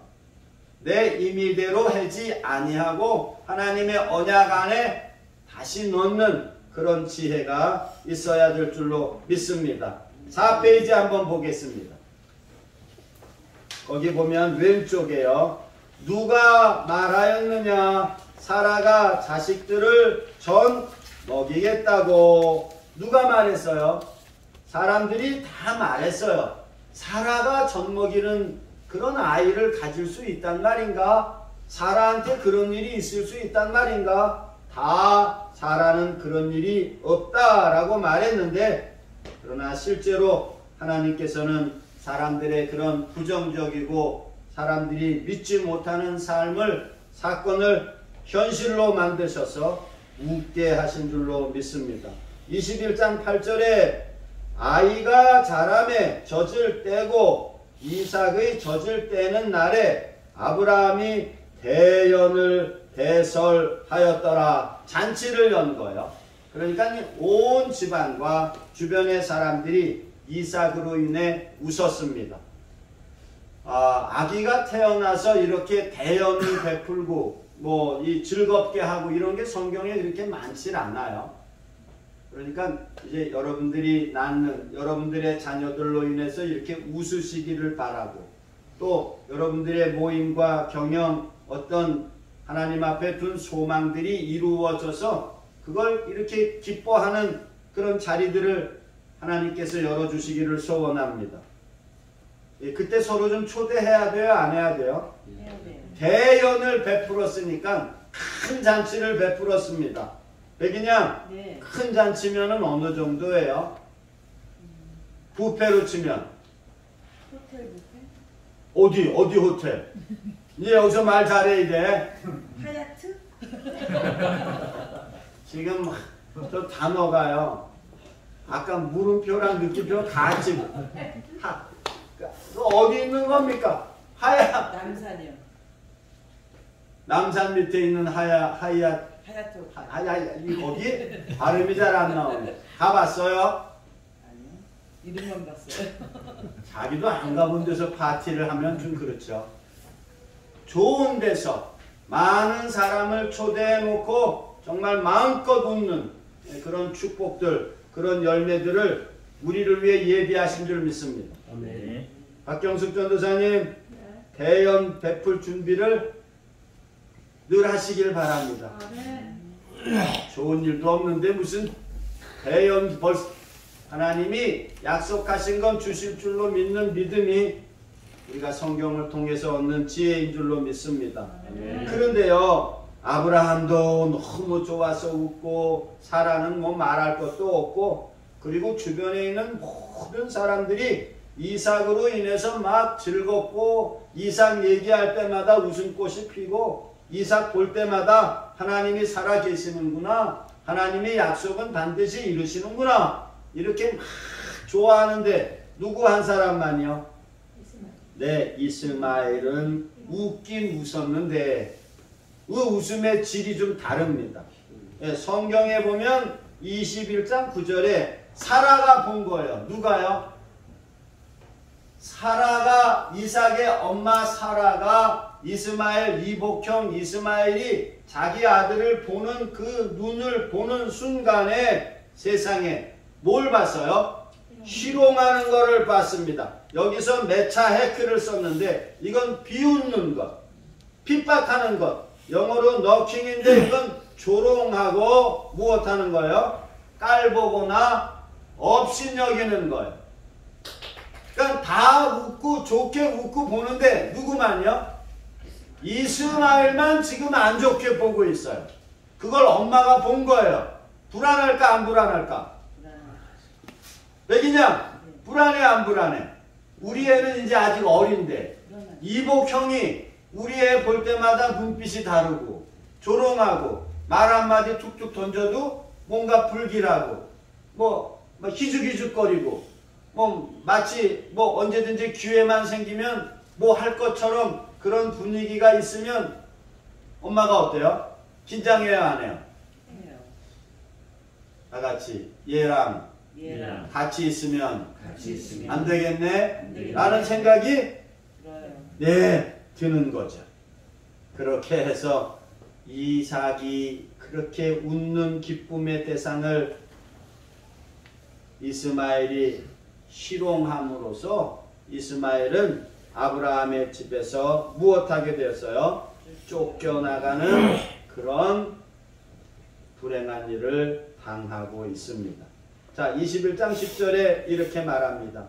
내 임의대로 하지 아니하고 하나님의 언약 안에 다시 넣는 그런 지혜가 있어야 될 줄로 믿습니다. 4페이지 한번 보겠습니다. 거기 보면 왼쪽에요. 누가 말하였느냐? 사라가 자식들을 전 먹이겠다고. 누가 말했어요? 사람들이 다 말했어요. 사라가 전 먹이는 그런 아이를 가질 수 있단 말인가? 사라한테 그런 일이 있을 수 있단 말인가? 다 사라는 그런 일이 없다라고 말했는데 그러나 실제로 하나님께서는 사람들의 그런 부정적이고 사람들이 믿지 못하는 사건을 현실로 만드셔서 웃게 하신 줄로 믿습니다. 21장 8절에 아이가 자라매 젖을 떼고 이삭의 젖을 떼는 날에 아브라함이 대연을 대설하였더라. 잔치를 연 거예요. 그러니까 온 집안과 주변의 사람들이 이삭으로 인해 웃었습니다. 아기가 태어나서 이렇게 대연을 베풀고 이 즐겁게 하고 이런 게 성경에 그렇게 많지 않아요. 그러니까 이제 여러분들이 낳는 여러분들의 자녀들로 인해서 이렇게 웃으시기를 바라고 또 여러분들의 모임과 경영 어떤 하나님 앞에 둔 소망들이 이루어져서 그걸 이렇게 기뻐하는 그런 자리들을 하나님께서 열어주시기를 소원합니다. 그때 서로 좀 초대해야 돼요? 안 해야 돼요? 대연을 베풀었으니까 큰 잔치를 베풀었습니다. 백인양, 네. 큰 잔치면은 어느 정도예요? 뷔페로 치면 호텔 뷔페? 어디 호텔? 이제 여기서 말 잘해야 돼. 하얏트? 지금 저 단어가요. 아까 물음표랑 느낌표 같이 어디 있는 겁니까? 남산이요. 남산 밑에 있는 하얏 하얏트. 거기 발음이 잘 안 나오네. 가봤어요? 아니요. 이름만 봤어요. 자기도 안 가본 데서 파티를 하면 좀 그렇죠. 좋은 데서 많은 사람을 초대해 놓고 정말 마음껏 웃는 그런 축복들, 그런 열매들을 우리를 위해 예비하신 줄 믿습니다. 네. 박경숙 전도사님, 대연 베풀 준비를 늘 하시길 바랍니다. 좋은 일도 없는데 무슨 대연 하나님이 약속하신 건 주실 줄로 믿는 믿음이 우리가 성경을 통해서 얻는 지혜인 줄로 믿습니다. 그런데요, 아브라함도 너무 좋아서 웃고 사라는 뭐 말할 것도 없고, 그리고 주변에 있는 모든 사람들이 이삭으로 인해서 막 즐겁고 이삭 얘기할 때마다 웃음꽃이 피고 이삭 볼 때마다 하나님이 살아 계시는구나, 하나님의 약속은 반드시 이루시는구나, 이렇게 막 좋아하는데 누구 한 사람만요? 네, 이스마엘은 웃긴 웃었는데 그 웃음의 질이 좀 다릅니다. 네, 성경에 보면 21장 9절에 사라가 본 거예요. 누가요? 사라가, 이삭의 엄마 사라가 이스마엘 이복형 이스마엘이 자기 아들을 보는 그 눈을 보는 순간에 세상에 뭘 봤어요? 희롱하는 것을 봤습니다. 여기서 메차 헤크를 썼는데 이건 비웃는 것, 핍박하는 것, 영어로 너킹인데 이건 조롱하고 무엇하는 거예요? 깔보거나 업신여기는 거예요. 그러니까 다 웃고 좋게 웃고 보는데 누구만요? 이스마엘만 지금 안 좋게 보고 있어요. 그걸 엄마가 본 거예요. 불안할까 안 불안할까? 백인양, 불안해 안 불안해? 우리 애는 이제 아직 어린데 이복형이 우리 애 볼 때마다 눈빛이 다르고 조롱하고 말 한마디 툭툭 던져도 뭔가 불길하고 뭐 희죽희죽거리고 뭐 마치 뭐 언제든지 기회만 생기면 뭐 할 것처럼 그런 분위기가 있으면 엄마가 어때요? 긴장해요 안 해요? 다 같이 얘랑 같이 있으면 안 되겠네? 라는 생각이 네, 드는 거죠. 그렇게 해서 이삭이 그렇게 웃는 기쁨의 대상을 이스마엘이 희롱함으로써 이스마엘은 아브라함의 집에서 무엇하게 되었어요? 쫓겨나가는 그런 불행한 일을 당하고 있습니다. 자, 21장 10절에 이렇게 말합니다.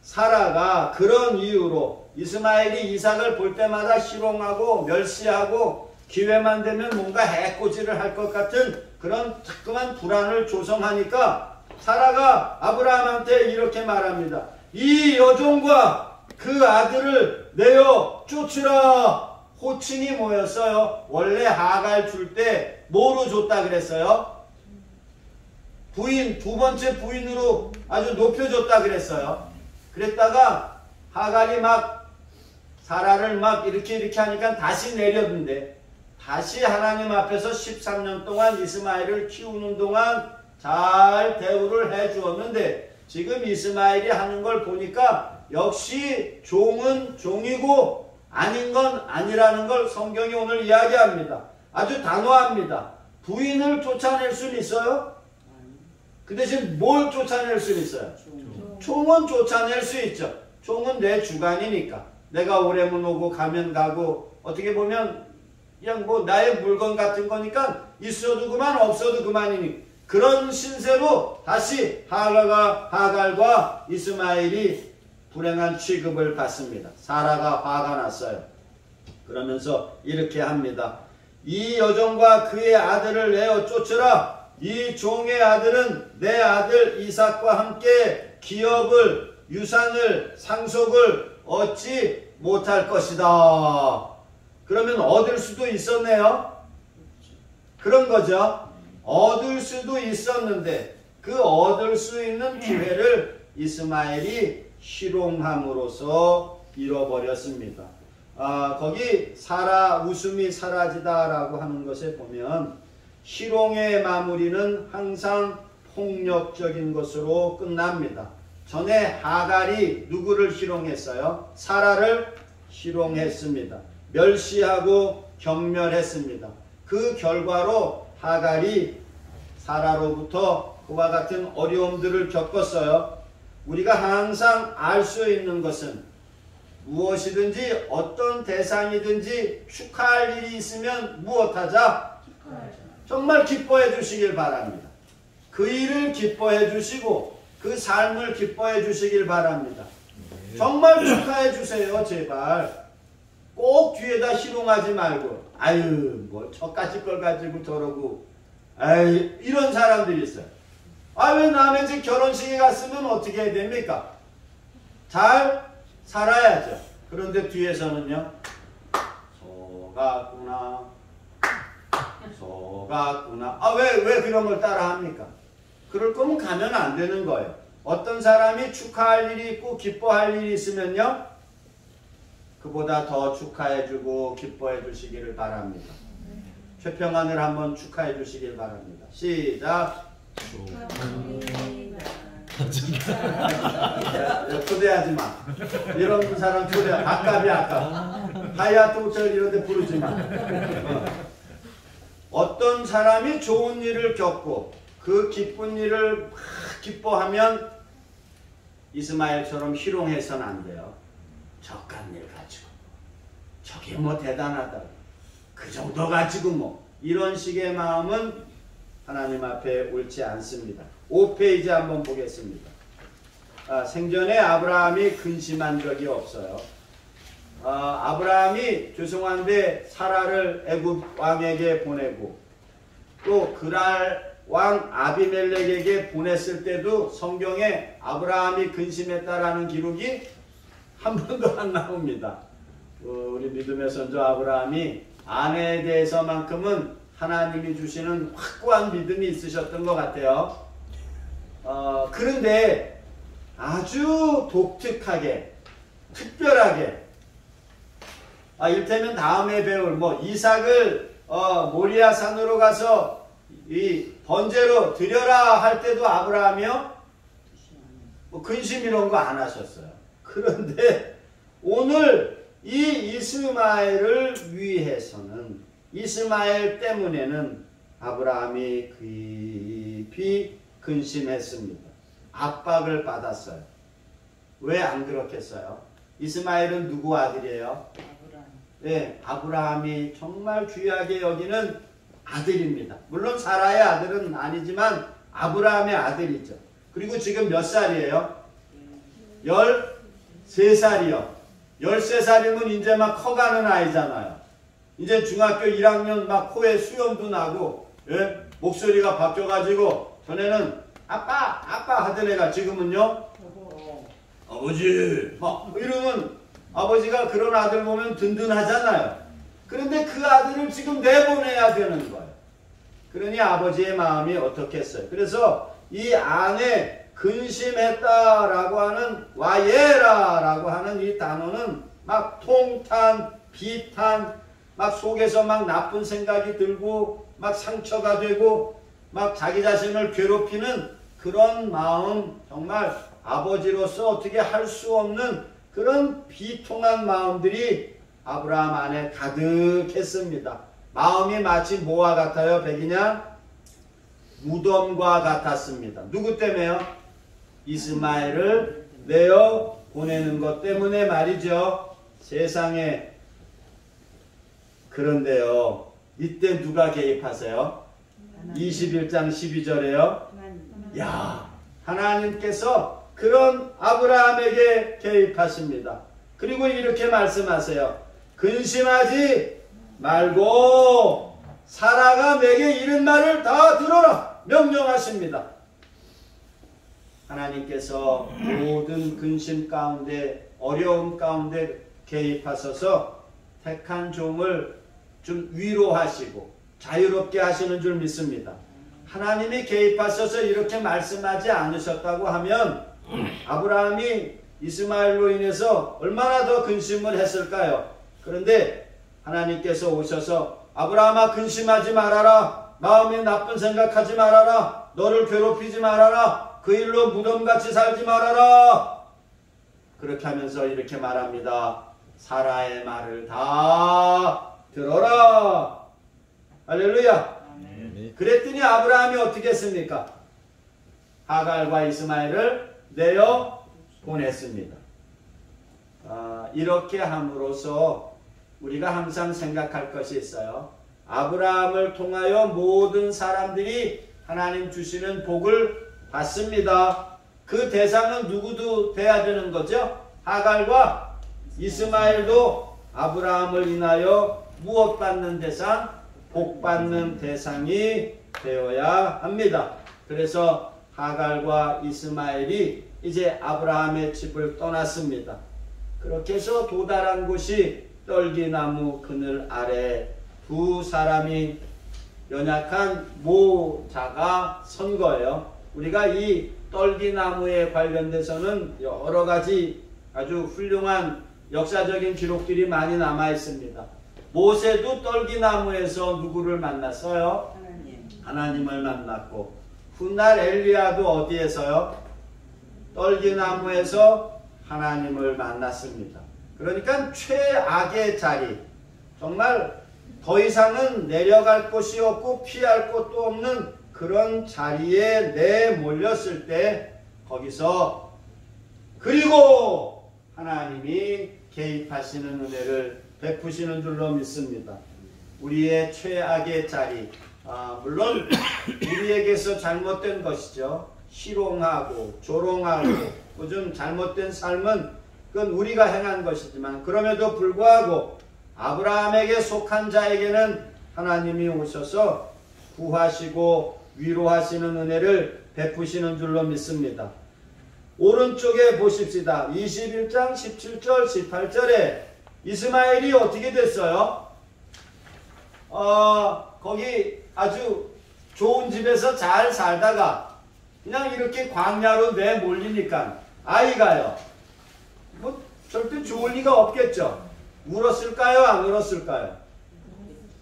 사라가 그런 이유로 이스마엘이 이삭을 볼 때마다 희롱하고 멸시하고 기회만 되면 뭔가 해코지를 할 것 같은 그런 자꾸만 불안을 조성하니까 사라가 아브라함한테 이렇게 말합니다. 이 여종과 그 아들을 내어 쫓으라. 호칭이 뭐였어요? 원래 하갈 줄 때 뭐로 줬다 그랬어요? 부인, 두 번째 부인으로 아주 높여줬다 그랬어요. 그랬다가 하갈이 막 사라를 막 이렇게 하니까 다시 내렸는데 다시 하나님 앞에서 13년 동안 이스마엘을 키우는 동안 잘 대우를 해 주었는데 지금 이스마엘이 하는 걸 보니까 역시 종은 종이고 아닌 건 아니라는 걸 성경이 오늘 이야기합니다. 아주 단호합니다. 부인을 쫓아낼 수는 있어요? 그 대신 뭘 쫓아낼 수는 있어요? 총은 쫓아낼 수 있죠. 총은 내 주관이니까. 내가 오래면 오고 가면 가고 어떻게 보면 그냥 뭐 나의 물건 같은 거니까 있어도 그만 없어도 그만이니 그런 신세로 다시 하갈과 이스마엘이 불행한 취급을 받습니다. 사라가 화가 났어요. 그러면서 이렇게 합니다. 이 여종과 그의 아들을 내어 쫓으라. 이 종의 아들은 내 아들 이삭과 함께 기업을, 유산을, 상속을 얻지 못할 것이다. 그러면 얻을 수도 있었네요. 그런 거죠. 얻을 수도 있었는데 그 얻을 수 있는 기회를 이스마엘이 희롱함으로써 잃어버렸습니다. 거기 웃음이 사라지다라고 하는 것에 보면 희롱의 마무리는 항상 폭력적인 것으로 끝납니다. 전에 하갈이 누구를 희롱했어요? 사라를 희롱했습니다. 멸시하고 경멸했습니다. 그 결과로 하갈이 사라로부터 그와 같은 어려움들을 겪었어요. 우리가 항상 알 수 있는 것은 무엇이든지 어떤 대상이든지 축하할 일이 있으면 무엇하자? 정말 기뻐해 주시길 바랍니다. 그 일을 기뻐해 주시고 그 삶을 기뻐해 주시길 바랍니다. 정말 축하해 주세요. 제발. 꼭 뒤에다 희롱하지 말고 아유 뭐 저까지 걸 가지고 저러고 아유 이런 사람들이 있어요. 왜 남의 집 결혼식에 갔으면 어떻게 해야 됩니까? 잘 살아야죠. 그런데 뒤에서는요. 속았구나. 왜 그런 걸 따라 합니까? 그럴 거면 가면 안 되는 거예요. 어떤 사람이 축하할 일이 있고 기뻐할 일이 있으면요. 그보다 더 축하해주고 기뻐해 주시기를 바랍니다. 최평안을 한번 축하해 주시길 바랍니다. 시작. 초대하지 마. 이런 사람 초대. 아깝이야. 하얏트 호텔 이런 데 부르지 마. 어떤 사람이 좋은 일을 겪고 그 기쁜 일을 막 기뻐하면 이스마엘처럼 희롱해서는 안 돼요. 저간 일 가지고 저게 뭐 대단하다. 그 정도 가지고 뭐 이런 식의 마음은 하나님 앞에 옳지 않습니다. 5페이지 한번 보겠습니다. 생전에 아브라함이 근심한 적이 없어요. 아브라함이 죄송한데 사라를 애굽 왕에게 보내고 또 그랄 왕 아비멜렉에게 보냈을 때도 성경에 아브라함이 근심했다라는 기록이 한 번도 안 나옵니다. 우리 믿음의 선조 아브라함이 아내에 대해서만큼은 하나님이 주시는 확고한 믿음이 있으셨던 것 같아요. 그런데 아주 독특하게 특별하게 일테면 다음에 배울 이삭을 모리아 산으로 가서 이 번제로 드려라 할 때도 아브라함이요 근심 이런 거 안 하셨어요. 그런데 오늘 이 이스마엘을 위해서는 이스마엘 때문에는 아브라함이 깊이 근심했습니다. 압박을 받았어요. 왜 안 그렇겠어요? 이스마엘은 누구 아들이에요? 네, 아브라함이 정말 귀하게 여기는 아들입니다. 물론 사라의 아들은 아니지만 아브라함의 아들이죠. 그리고 지금 몇 살이에요? 13살이요. 13살이면 이제 막 커가는 아이잖아요. 이제 중학교 1학년 막 코에 수염도 나고 목소리가 바뀌어가지고 전에는 아빠 하던 애가 지금은요 아버지 막 이러면 아버지가 그런 아들 보면 든든하잖아요. 그런데 그 아들을 지금 내보내야 되는 거예요. 그러니 아버지의 마음이 어떻겠어요. 그래서 이 안에 근심했다라고 하는 와예라라고 하는 이 단어는 막 통탄, 비탄, 막 속에서 막 나쁜 생각이 들고 막 상처가 되고 막 자기 자신을 괴롭히는 그런 마음, 정말 아버지로서 어떻게 할 수 없는 그런 비통한 마음들이 아브라함 안에 가득했습니다. 마음이 마치 뭐와 같아요? 백이냐? 무덤과 같았습니다. 누구 때문에요? 이스마엘을 내어 보내는 것 때문에 말이죠. 세상에. 그런데요, 이때 누가 개입하세요? 21장 12절에요. 야, 하나님께서 그런 아브라함에게 개입하십니다. 그리고 이렇게 말씀하세요. 근심하지 말고 사라가 내게 이른 말을 다 들어라 명령하십니다. 하나님께서 모든 근심 가운데 어려움 가운데 개입하셔서 택한 종을 좀 위로하시고 자유롭게 하시는 줄 믿습니다. 하나님이 개입하셔서 이렇게 말씀하지 않으셨다고 하면 아브라함이 이스마엘로 인해서 얼마나 더 근심을 했을까요? 그런데 하나님께서 오셔서 아브라함아 근심하지 말아라. 마음에 나쁜 생각하지 말아라. 너를 괴롭히지 말아라. 그 일로 무덤같이 살지 말아라. 그렇게 하면서 이렇게 말합니다. 사라의 말을 다 들어라. 할렐루야. 그랬더니 아브라함이 어떻게 했습니까? 하갈과 이스마엘을 내어 보냈습니다. 이렇게 함으로써 우리가 항상 생각할 것이 있어요. 아브라함을 통하여 모든 사람들이 하나님 주시는 복을 받습니다. 그 대상은 누구도 돼야 되는 거죠? 하갈과 이스마엘도 아브라함을 인하여 무엇 받는 대상? 복 받는 대상이 되어야 합니다. 그래서 하갈과 이스마엘이 이제 아브라함의 집을 떠났습니다. 그렇게 해서 도달한 곳이 떨기나무 그늘 아래 두 사람이 연약한 모자가 선 거예요. 우리가 이 떨기나무에 관련돼서는 여러 가지 아주 훌륭한 역사적인 기록들이 많이 남아 있습니다. 모세도 떨기나무에서 누구를 만났어요? 하나님을 만났고, 훗날 엘리야도 어디에서요? 떨기나무에서 하나님을 만났습니다. 그러니까 최악의 자리, 정말 더 이상은 내려갈 곳이 없고 피할 곳도 없는 그런 자리에 내몰렸을 때 거기서 그리고 하나님이 개입하시는 은혜를 베푸시는 줄로 믿습니다. 우리의 최악의 자리, 물론 우리에게서 잘못된 것이죠. 희롱하고 조롱하고 좀 잘못된 삶은 그건 우리가 행한 것이지만, 그럼에도 불구하고 아브라함에게 속한 자에게는 하나님이 오셔서 구하시고 위로하시는 은혜를 베푸시는 줄로 믿습니다. 오른쪽에 보십시다. 21장 17절 18절에 이스마엘이 어떻게 됐어요? 거기 아주 좋은 집에서 잘 살다가 그냥 이렇게 광야로 내몰리니까 아이가요, 뭐 절대 좋을 리가 없겠죠. 울었을까요? 안 울었을까요?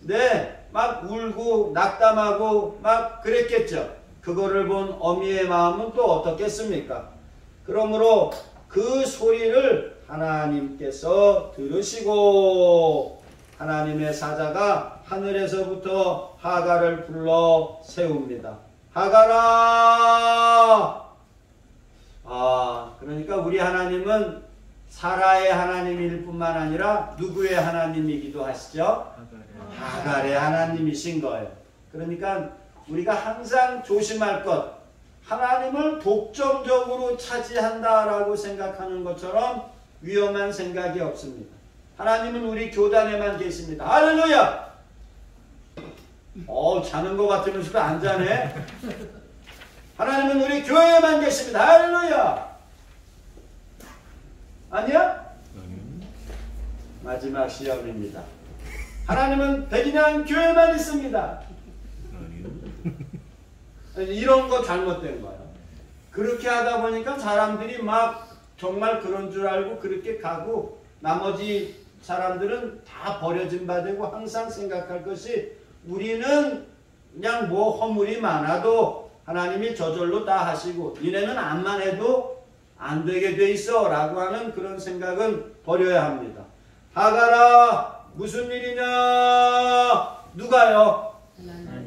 네, 막 울고 낙담하고 막 그랬겠죠. 그거를 본 어미의 마음은 또 어떻겠습니까? 그러므로 그 소리를 하나님께서 들으시고 하나님의 사자가 하늘에서부터 하갈을 불러 세웁니다. 하갈아! 그러니까 우리 하나님은 사라의 하나님일 뿐만 아니라 누구의 하나님이기도 하시죠? 하갈의 하나님이신 거예요. 그러니까 우리가 항상 조심할 것, 하나님을 독점적으로 차지한다라고 생각하는 것처럼 위험한 생각이 없습니다. 하나님은 우리 교단에만 계십니다. 할렐루야! 자는 것 같으면서도 안 자네. 하나님은 우리 교회에만 계십니다. 할렐루야! 아니야? 마지막 시험입니다. 하나님은 백인양 교회만 있습니다. 이런 거 잘못된 거예요. 그렇게 하다 보니까 사람들이 막 정말 그런 줄 알고 그렇게 가고, 나머지 사람들은 다 버려진 바 되고 항상 생각할 것이 우리는 그냥 뭐 허물이 많아도 하나님이 저절로 다 하시고 니네는 암만 해도 안 되게 돼 있어 라고 하는 그런 생각은 버려야 합니다. 하갈아, 무슨 일이냐? 누가요?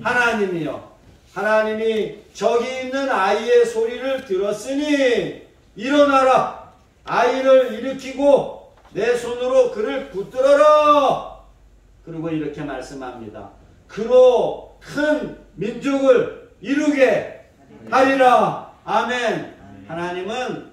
하나님이요. 하나님이 저기 있는 아이의 소리를 들었으니 일어나라. 아이를 일으키고 내 손으로 그를 붙들어라. 그리고 이렇게 말씀합니다. 그로 큰 민족을 이루게 하리라. 아멘. 하나님은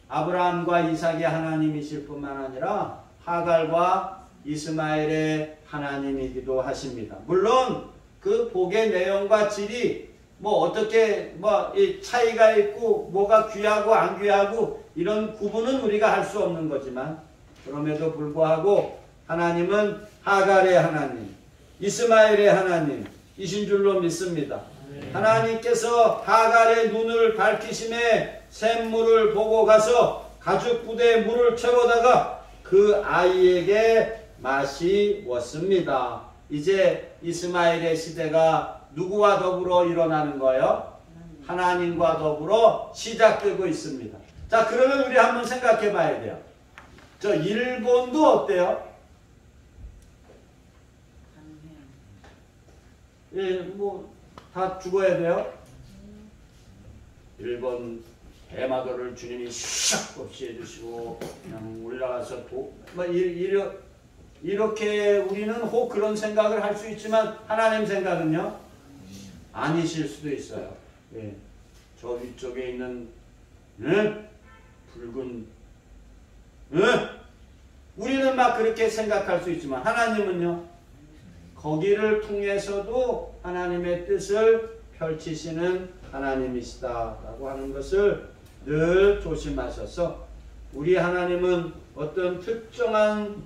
아브라함과 이삭의 하나님이실 뿐만 아니라 하갈과 이스마엘의 하나님이기도 하십니다. 물론 그 복의 내용과 질이 뭐 어떻게 이 차이가 있고 뭐가 귀하고 안 귀하고 이런 구분은 우리가 할 수 없는 거지만, 그럼에도 불구하고 하나님은 하갈의 하나님, 이스마엘의 하나님이신 줄로 믿습니다. 하나님께서 하갈의 눈을 밝히심에 샘물을 보고 가서 가죽 부대에 물을 채워다가 그 아이에게 마시웠습니다. 이제 이스마엘의 시대가 누구와 더불어 일어나는 거예요? 하나님과 더불어 시작되고 있습니다. 자, 그러면 우리 한번 생각해 봐야 돼요. 저 일본도 어때요? 예, 뭐 다 죽어야 돼요? 일본 대마도를 주님이 샥 없이 해주시고 그냥 올라가서 이렇게 우리는 혹 그런 생각을 할 수 있지만 하나님 생각은요? 아니실 수도 있어요. 예. 저 위쪽에 있는 붉은 우리는 막 그렇게 생각할 수 있지만 하나님은요? 거기를 통해서도 하나님의 뜻을 펼치시는 하나님이시다라고 하는 것을 늘 조심하셔서 우리 하나님은 어떤 특정한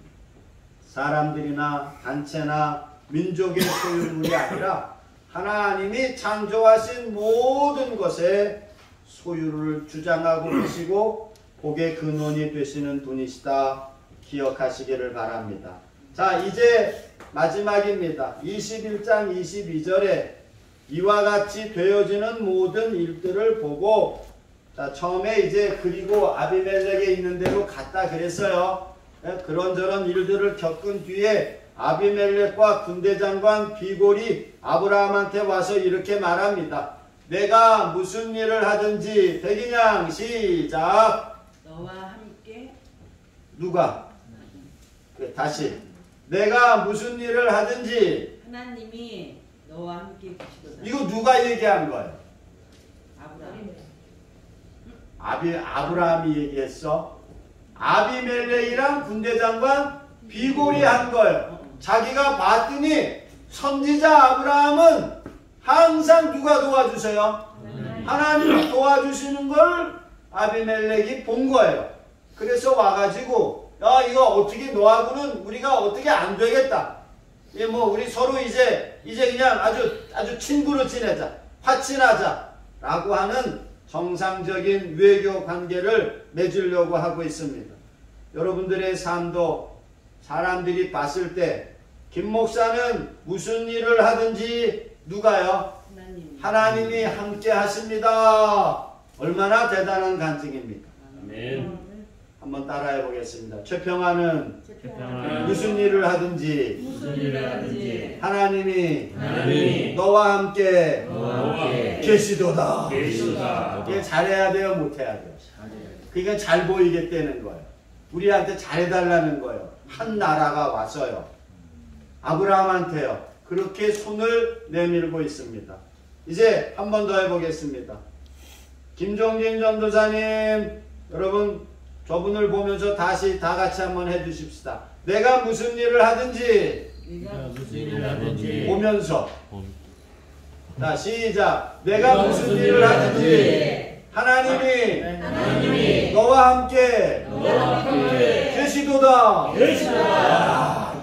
사람들이나 단체나 민족의 소유물이 아니라 하나님이 창조하신 모든 것에 소유를 주장하고 계시고 복의 근원이 되시는 분이시다 기억하시기를 바랍니다. 자, 이제 마지막입니다. 21장 22절에 이와 같이 되어지는 모든 일들을 보고 자, 처음에 이제 그리고 아비멜렉에 있는 대로 갔다 그랬어요. 그런저런 일들을 겪은 뒤에 아비멜렉과 군대장관 비골이 아브라함한테 와서 이렇게 말합니다. 내가 무슨 일을 하든지 백인양 시작. 너와 함께 누가? 다시. 내가 무슨 일을 하든지 하나님이 너와 함께 계시도다. 이거 누가 얘기한 거예요? 아브라함. 아브라함이 얘기했어. 아비멜렉이랑 군대장관 비골이 한 거예요. 자기가 봤더니 선지자 아브라함은 항상 누가 도와주세요? 하나님이 도와주시는 걸 아비멜렉이 본 거예요. 그래서 와가지고 야, 이거 어떻게 너하고는 우리가 어떻게 안 되겠다. 우리 서로 이제 그냥 아주 친구로 지내자, 화친하자 라고 하는 정상적인 외교 관계를 맺으려고 하고 있습니다. 여러분들의 삶도 사람들이 봤을 때 김 목사는 무슨 일을 하든지 누가요? 하나님이 함께 하십니다. 얼마나 대단한 간증입니까? 아멘. 한번 따라해 보겠습니다. 최평화는 최평화는 무슨 일을 하든지 무슨 일을 하든지 하나님이 너와 함께 계시도다. 이게 잘해야 돼요, 못해야 돼요? 그러니까 잘 보이겠다는 거예요. 우리한테 잘해달라는 거예요. 한 나라가 와서요. 아브라함한테요. 그렇게 손을 내밀고 있습니다. 이제 한 번 더 해보겠습니다. 김종진 전도사님, 여러분 저분을 보면서 다시 다 같이 한번 해주십시다. 내가 무슨 일을 하든지 무슨 일을 하든지 보면서 자, 시작. 내가 무슨 일을 하든지 하나님이 너와 함께 계시도다.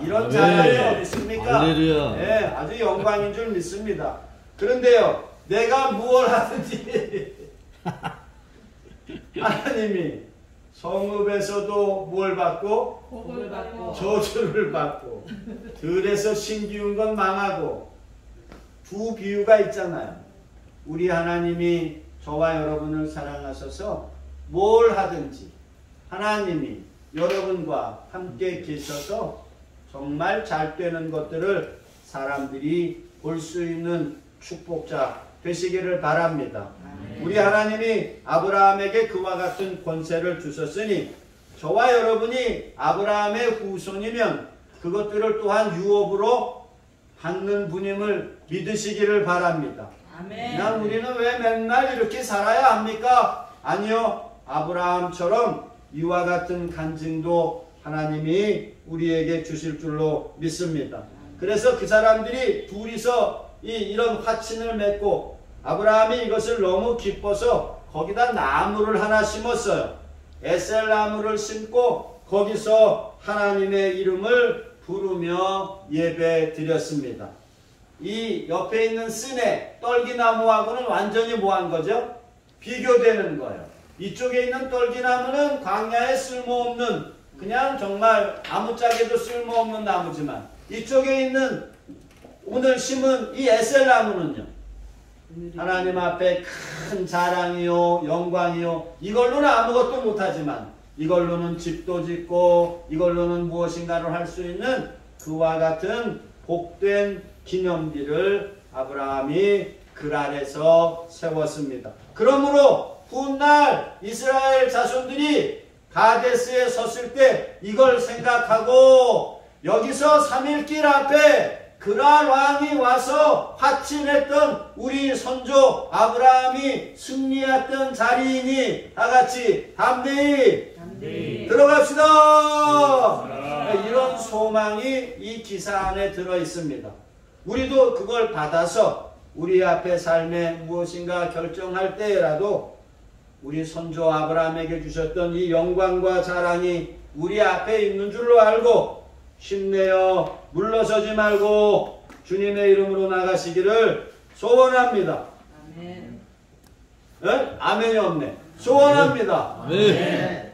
이런 자랑이 어디 있습니까? 할렐루야. 네, 아주 영광인 줄 믿습니다. 그런데요, 내가 무엇 하든지 하나님이 성읍에서도 뭘 받고 복을 받고 저주를 받고 들에서 신기운 건 망하고 두 비유가 있잖아요. 우리 하나님이 저와 여러분을 사랑하셔서 뭘 하든지 하나님이 여러분과 함께 계셔서 정말 잘 되는 것들을 사람들이 볼 수 있는 축복자 되시기를 바랍니다. 우리 하나님이 아브라함에게 그와 같은 권세를 주셨으니 저와 여러분이 아브라함의 후손이면 그것들을 또한 유업으로 받는 분임을 믿으시기를 바랍니다. 그냥 우리는 왜 맨날 이렇게 살아야 합니까? 아니요. 아브라함처럼 이와 같은 간증도 하나님이 우리에게 주실 줄로 믿습니다. 그래서 그 사람들이 둘이서 이런 화친을 맺고 아브라함이 이것을 너무 기뻐서 거기다 나무를 하나 심었어요. 에셀 나무를 심고 거기서 하나님의 이름을 부르며 예배 드렸습니다. 이 옆에 있는 스네 떨기나무하고는 완전히 뭐한 거죠? 비교되는 거예요. 이쪽에 있는 떨기나무는 광야에 쓸모없는 그냥 정말 아무짝에도 쓸모없는 나무지만 이쪽에 있는 오늘 심은 이 에셀나무는요. 하나님 앞에 큰 자랑이요 영광이요 이걸로는 아무것도 못하지만 이걸로는 집도 짓고 이걸로는 무엇인가를 할 수 있는 그와 같은 복된 기념비를 아브라함이 그랄에서 세웠습니다. 그러므로 훗날 이스라엘 자손들이 가데스에 섰을 때 이걸 생각하고 여기서 3일길 앞에 그랄 왕이 와서 화친했던 우리 선조 아브라함이 승리했던 자리이니 다같이 담대히 들어갑시다. 이런 소망이 이 기사 안에 들어 있습니다. 우리도 그걸 받아서 우리 앞에 삶에 무엇인가 결정할 때라도 우리 선조 아브라함에게 주셨던 이 영광과 자랑이 우리 앞에 있는 줄로 알고 힘내어 물러서지 말고 주님의 이름으로 나가시기를 소원합니다. 아멘. 네? 아멘이 없네. 소원합니다. 아멘.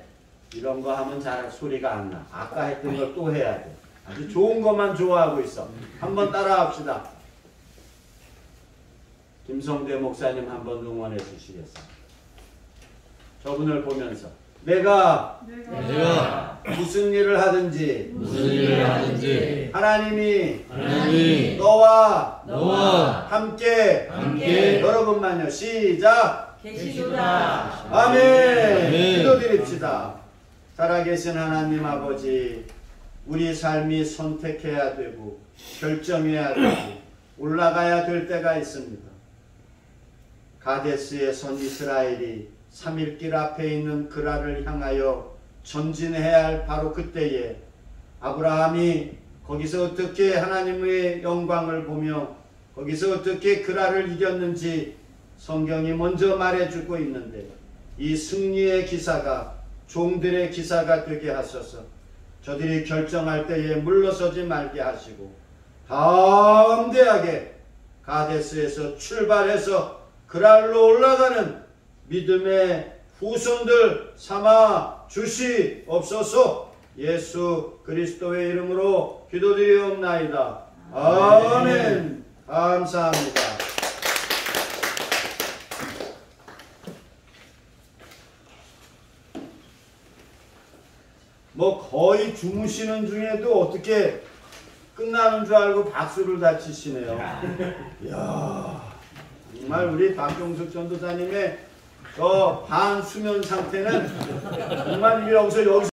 이런 거 하면 잘 소리가 안 나. 아까 했던 걸 또 해야 돼. 아주 좋은 것만 좋아하고 있어. 한번 따라 합시다. 김성대 목사님 한번 응원해 주시겠어요? 저분을 보면서 내가 무슨 일을 하든지 하나님이 너와 함께 여러분만요. 시작. 계시도다. 아멘. 기도드립시다. 살아계신 하나님 아버지, 우리 삶이 선택해야 되고 결정해야 되고 올라가야 될 때가 있습니다. 가데스에 선 이스라엘이 3일길 앞에 있는 그랄을 향하여 전진해야 할 바로 그때에 아브라함이 거기서 어떻게 하나님의 영광을 보며 거기서 어떻게 그랄을 이겼는지 성경이 먼저 말해주고 있는데 이 승리의 기사가 종들의 기사가 되게 하소서. 저들이 결정할 때에 물러서지 말게 하시고 담대하게 가데스에서 출발해서 그랄로 올라가는 믿음의 후손들 삼아 주시옵소서. 예수 그리스도의 이름으로 기도드리옵나이다. 아멘. 감사합니다. 뭐 거의 주무시는 중에도 어떻게 끝나는 줄 알고 박수를 다 치시네요. 이야, 정말 우리 박경숙 전도사님의 저 반수면 상태는 정말 여기서